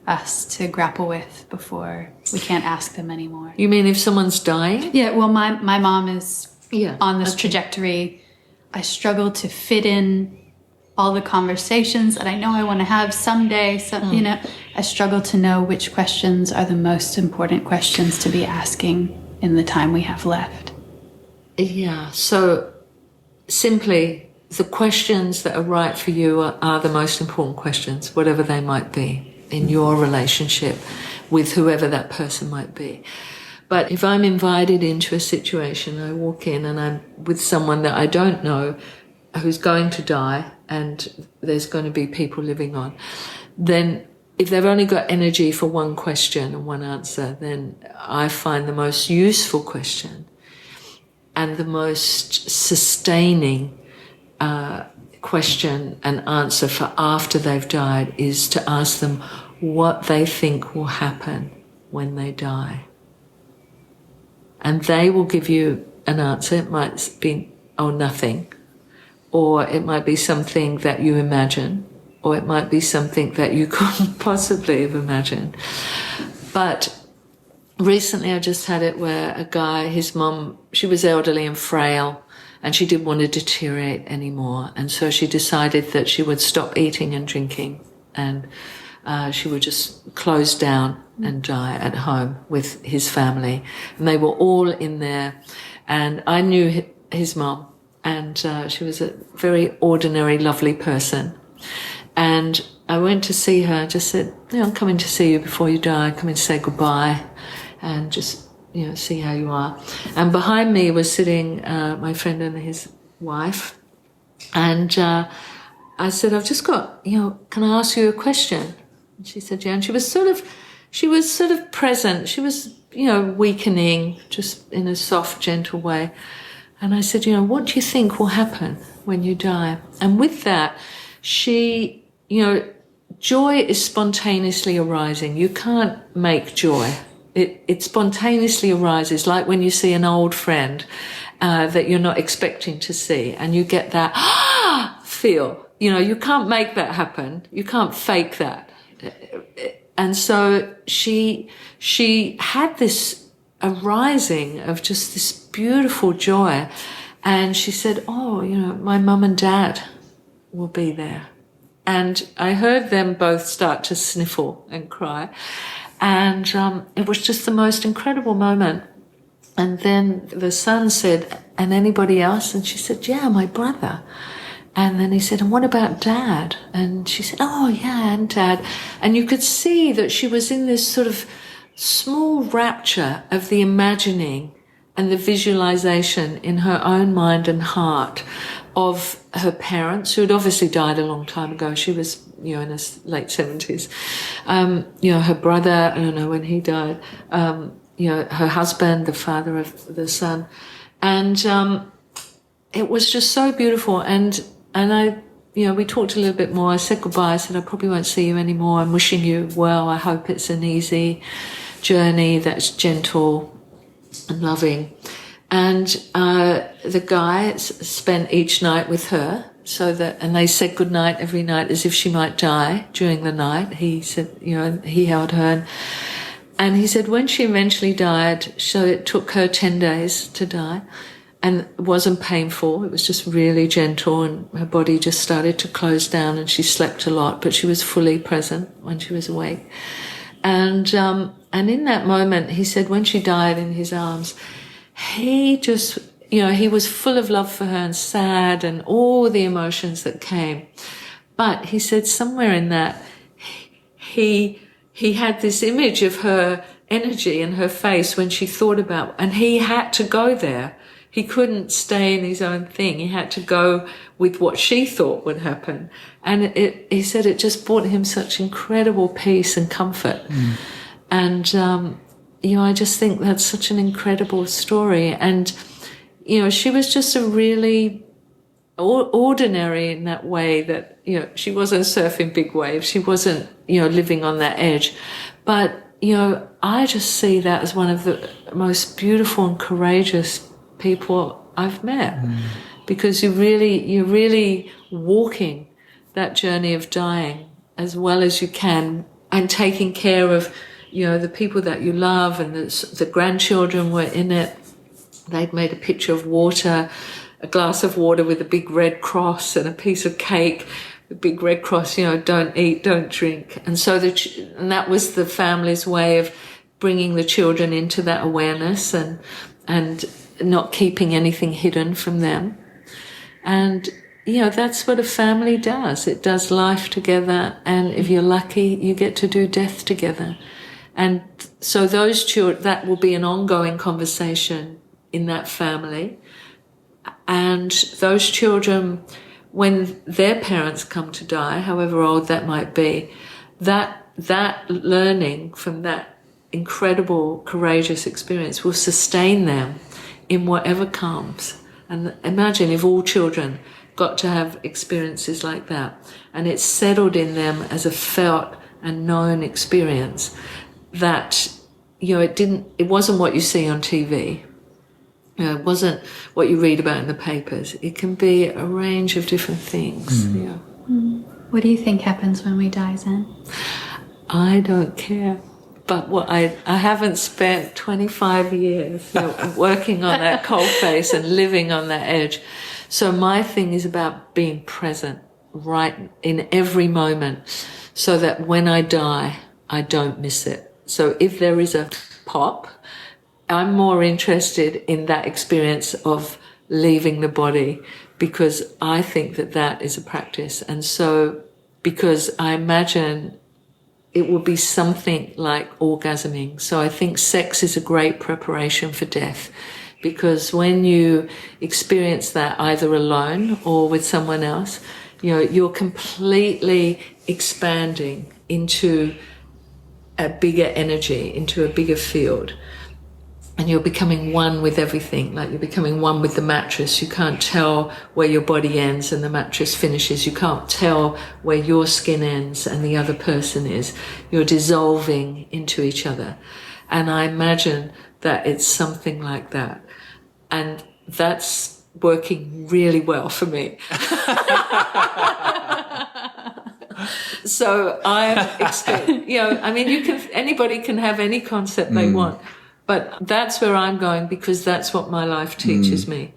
us to grapple with before we can't ask them anymore? You mean if someone's dying? Yeah, well, my mom is on this trajectory. I struggle to fit in all the conversations that I know I want to have someday. I struggle to know which questions are the most important questions to be asking in the time we have left. Yeah, so simply the questions that are right for you are the most important questions, whatever they might be, in your relationship with whoever that person might be. But if I'm invited into a situation, I walk in and I'm with someone that I don't know who's going to die, and there's going to be people living on, then if they've only got energy for one question and one answer, then I find the most useful question and the most sustaining question and answer for after they've died is to ask them what they think will happen when they die. And they will give you an answer. It might be, nothing. Or it might be something that you imagine. Or it might be something that you couldn't possibly have imagined. But recently I just had it where a guy, his mum, she was elderly and frail, and she didn't want to deteriorate anymore. And so she decided that she would stop eating and drinking, and she would just close down and die at home with his family. And they were all in there. And I knew his mum, and she was a very ordinary, lovely person. And I went to see her, just said, I'm coming to see you before you die, coming to say goodbye and just, see how you are. And behind me was sitting my friend and his wife. And I said, I've just got, can I ask you a question? And she said, yeah. And she was sort of present. She was, weakening, just in a soft, gentle way. And I said, what do you think will happen when you die? And with that, she, joy is spontaneously arising. You can't make joy. It spontaneously arises, like when you see an old friend that you're not expecting to see, and you get that feel. You can't make that happen. You can't fake that. And so she had this arising of just this beautiful joy, and she said, my mum and dad will be there. And I heard them both start to sniffle and cry. And it was just the most incredible moment. And then the son said, and anybody else? And she said, yeah, my brother. And then he said, and what about Dad? And she said, oh, yeah, and Dad. And you could see that she was in this sort of small rapture of the imagining and the visualization in her own mind and heart of her parents, who had obviously died a long time ago. She was, in her late 70s. Her brother, I don't know when he died, her husband, the father of the son. And it was just so beautiful. And I, we talked a little bit more. I said goodbye. I said, I probably won't see you anymore. I'm wishing you well. I hope it's an easy journey that's gentle and loving. And the guy spent each night with her, and they said goodnight every night as if she might die during the night. He said, he held her. And he said when she eventually died, so it took her 10 days to die, And it wasn't painful. It was just really gentle, and her body just started to close down, and she slept a lot, but she was fully present when she was awake. And in that moment, he said when she died in his arms, he just, he was full of love for her and sad and all the emotions that came. But he said somewhere in that, he had this image of her energy and her face when she thought about, and he had to go there. He couldn't stay in his own thing. He had to go with what she thought would happen. And he said it just brought him such incredible peace and comfort. And, I just think that's such an incredible story. And, she was just a really ordinary in that way that, she wasn't surfing big waves. She wasn't, living on that edge. But, I just see that as one of the most beautiful and courageous people I've met, because you're really walking that journey of dying as well as you can, and taking care of, the people that you love. And the grandchildren were in it. They'd made a picture of water, a glass of water with a big red cross and a piece of cake, the big red cross, don't eat, don't drink. And so and that was the family's way of bringing the children into that awareness and not keeping anything hidden from them. And, that's what a family does. It does life together, and if you're lucky, you get to do death together. And so those children, that will be an ongoing conversation in that family. And those children, when their parents come to die, however old that might be, that learning from that incredible, courageous experience will sustain them in whatever comes. And imagine if all children got to have experiences like that, and it's settled in them as a felt and known experience, that it wasn't what you see on TV. It wasn't what you read about in the papers. It can be a range of different things. What do you think happens when we die, Zen? I don't care. But I haven't spent 25 years working on that coalface and living on that edge. So my thing is about being present right in every moment, so that when I die, I don't miss it. So if there is a pop, I'm more interested in that experience of leaving the body, because I think that is a practice. And so, because I imagine it will be something like orgasming. So I think sex is a great preparation for death, because when you experience that either alone or with someone else, you're completely expanding into a bigger energy, into a bigger field. And you're becoming one with everything, like you're becoming one with the mattress. You can't tell where your body ends and the mattress finishes. You can't tell where your skin ends and the other person is. You're dissolving into each other. And I imagine that it's something like that. And that's working really well for me. So anybody can have any concept they want. But that's where I'm going, because that's what my life teaches me.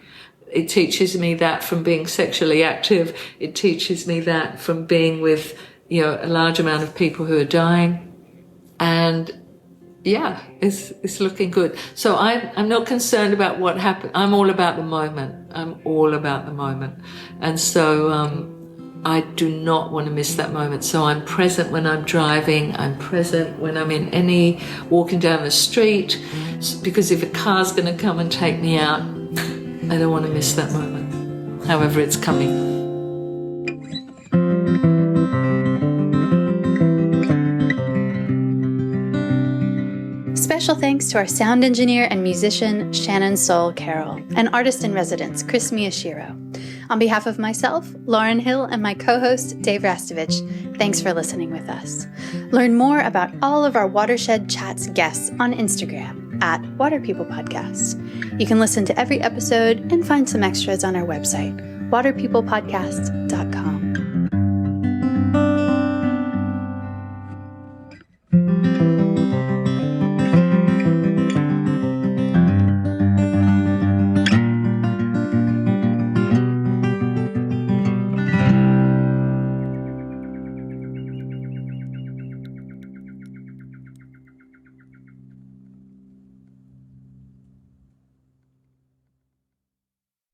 It teaches me that from being sexually active. It teaches me that from being with, a large amount of people who are dying. And it's looking good. So I'm not concerned about what happened. I'm all about the moment. And so, I do not want to miss that moment. So I'm present when I'm driving. I'm present when I'm walking down the street, because if a car's going to come and take me out, I don't want to miss that moment, however it's coming. Special thanks to our sound engineer and musician, Shannon Soul Carroll, and artist in residence, Chris Miyashiro. On behalf of myself, Lauren Hill, and my co-host, Dave Rastovich, thanks for listening with us. Learn more about all of our Watershed Chats guests on Instagram at Waterpeople Podcast. You can listen to every episode and find some extras on our website, waterpeoplepodcast.com.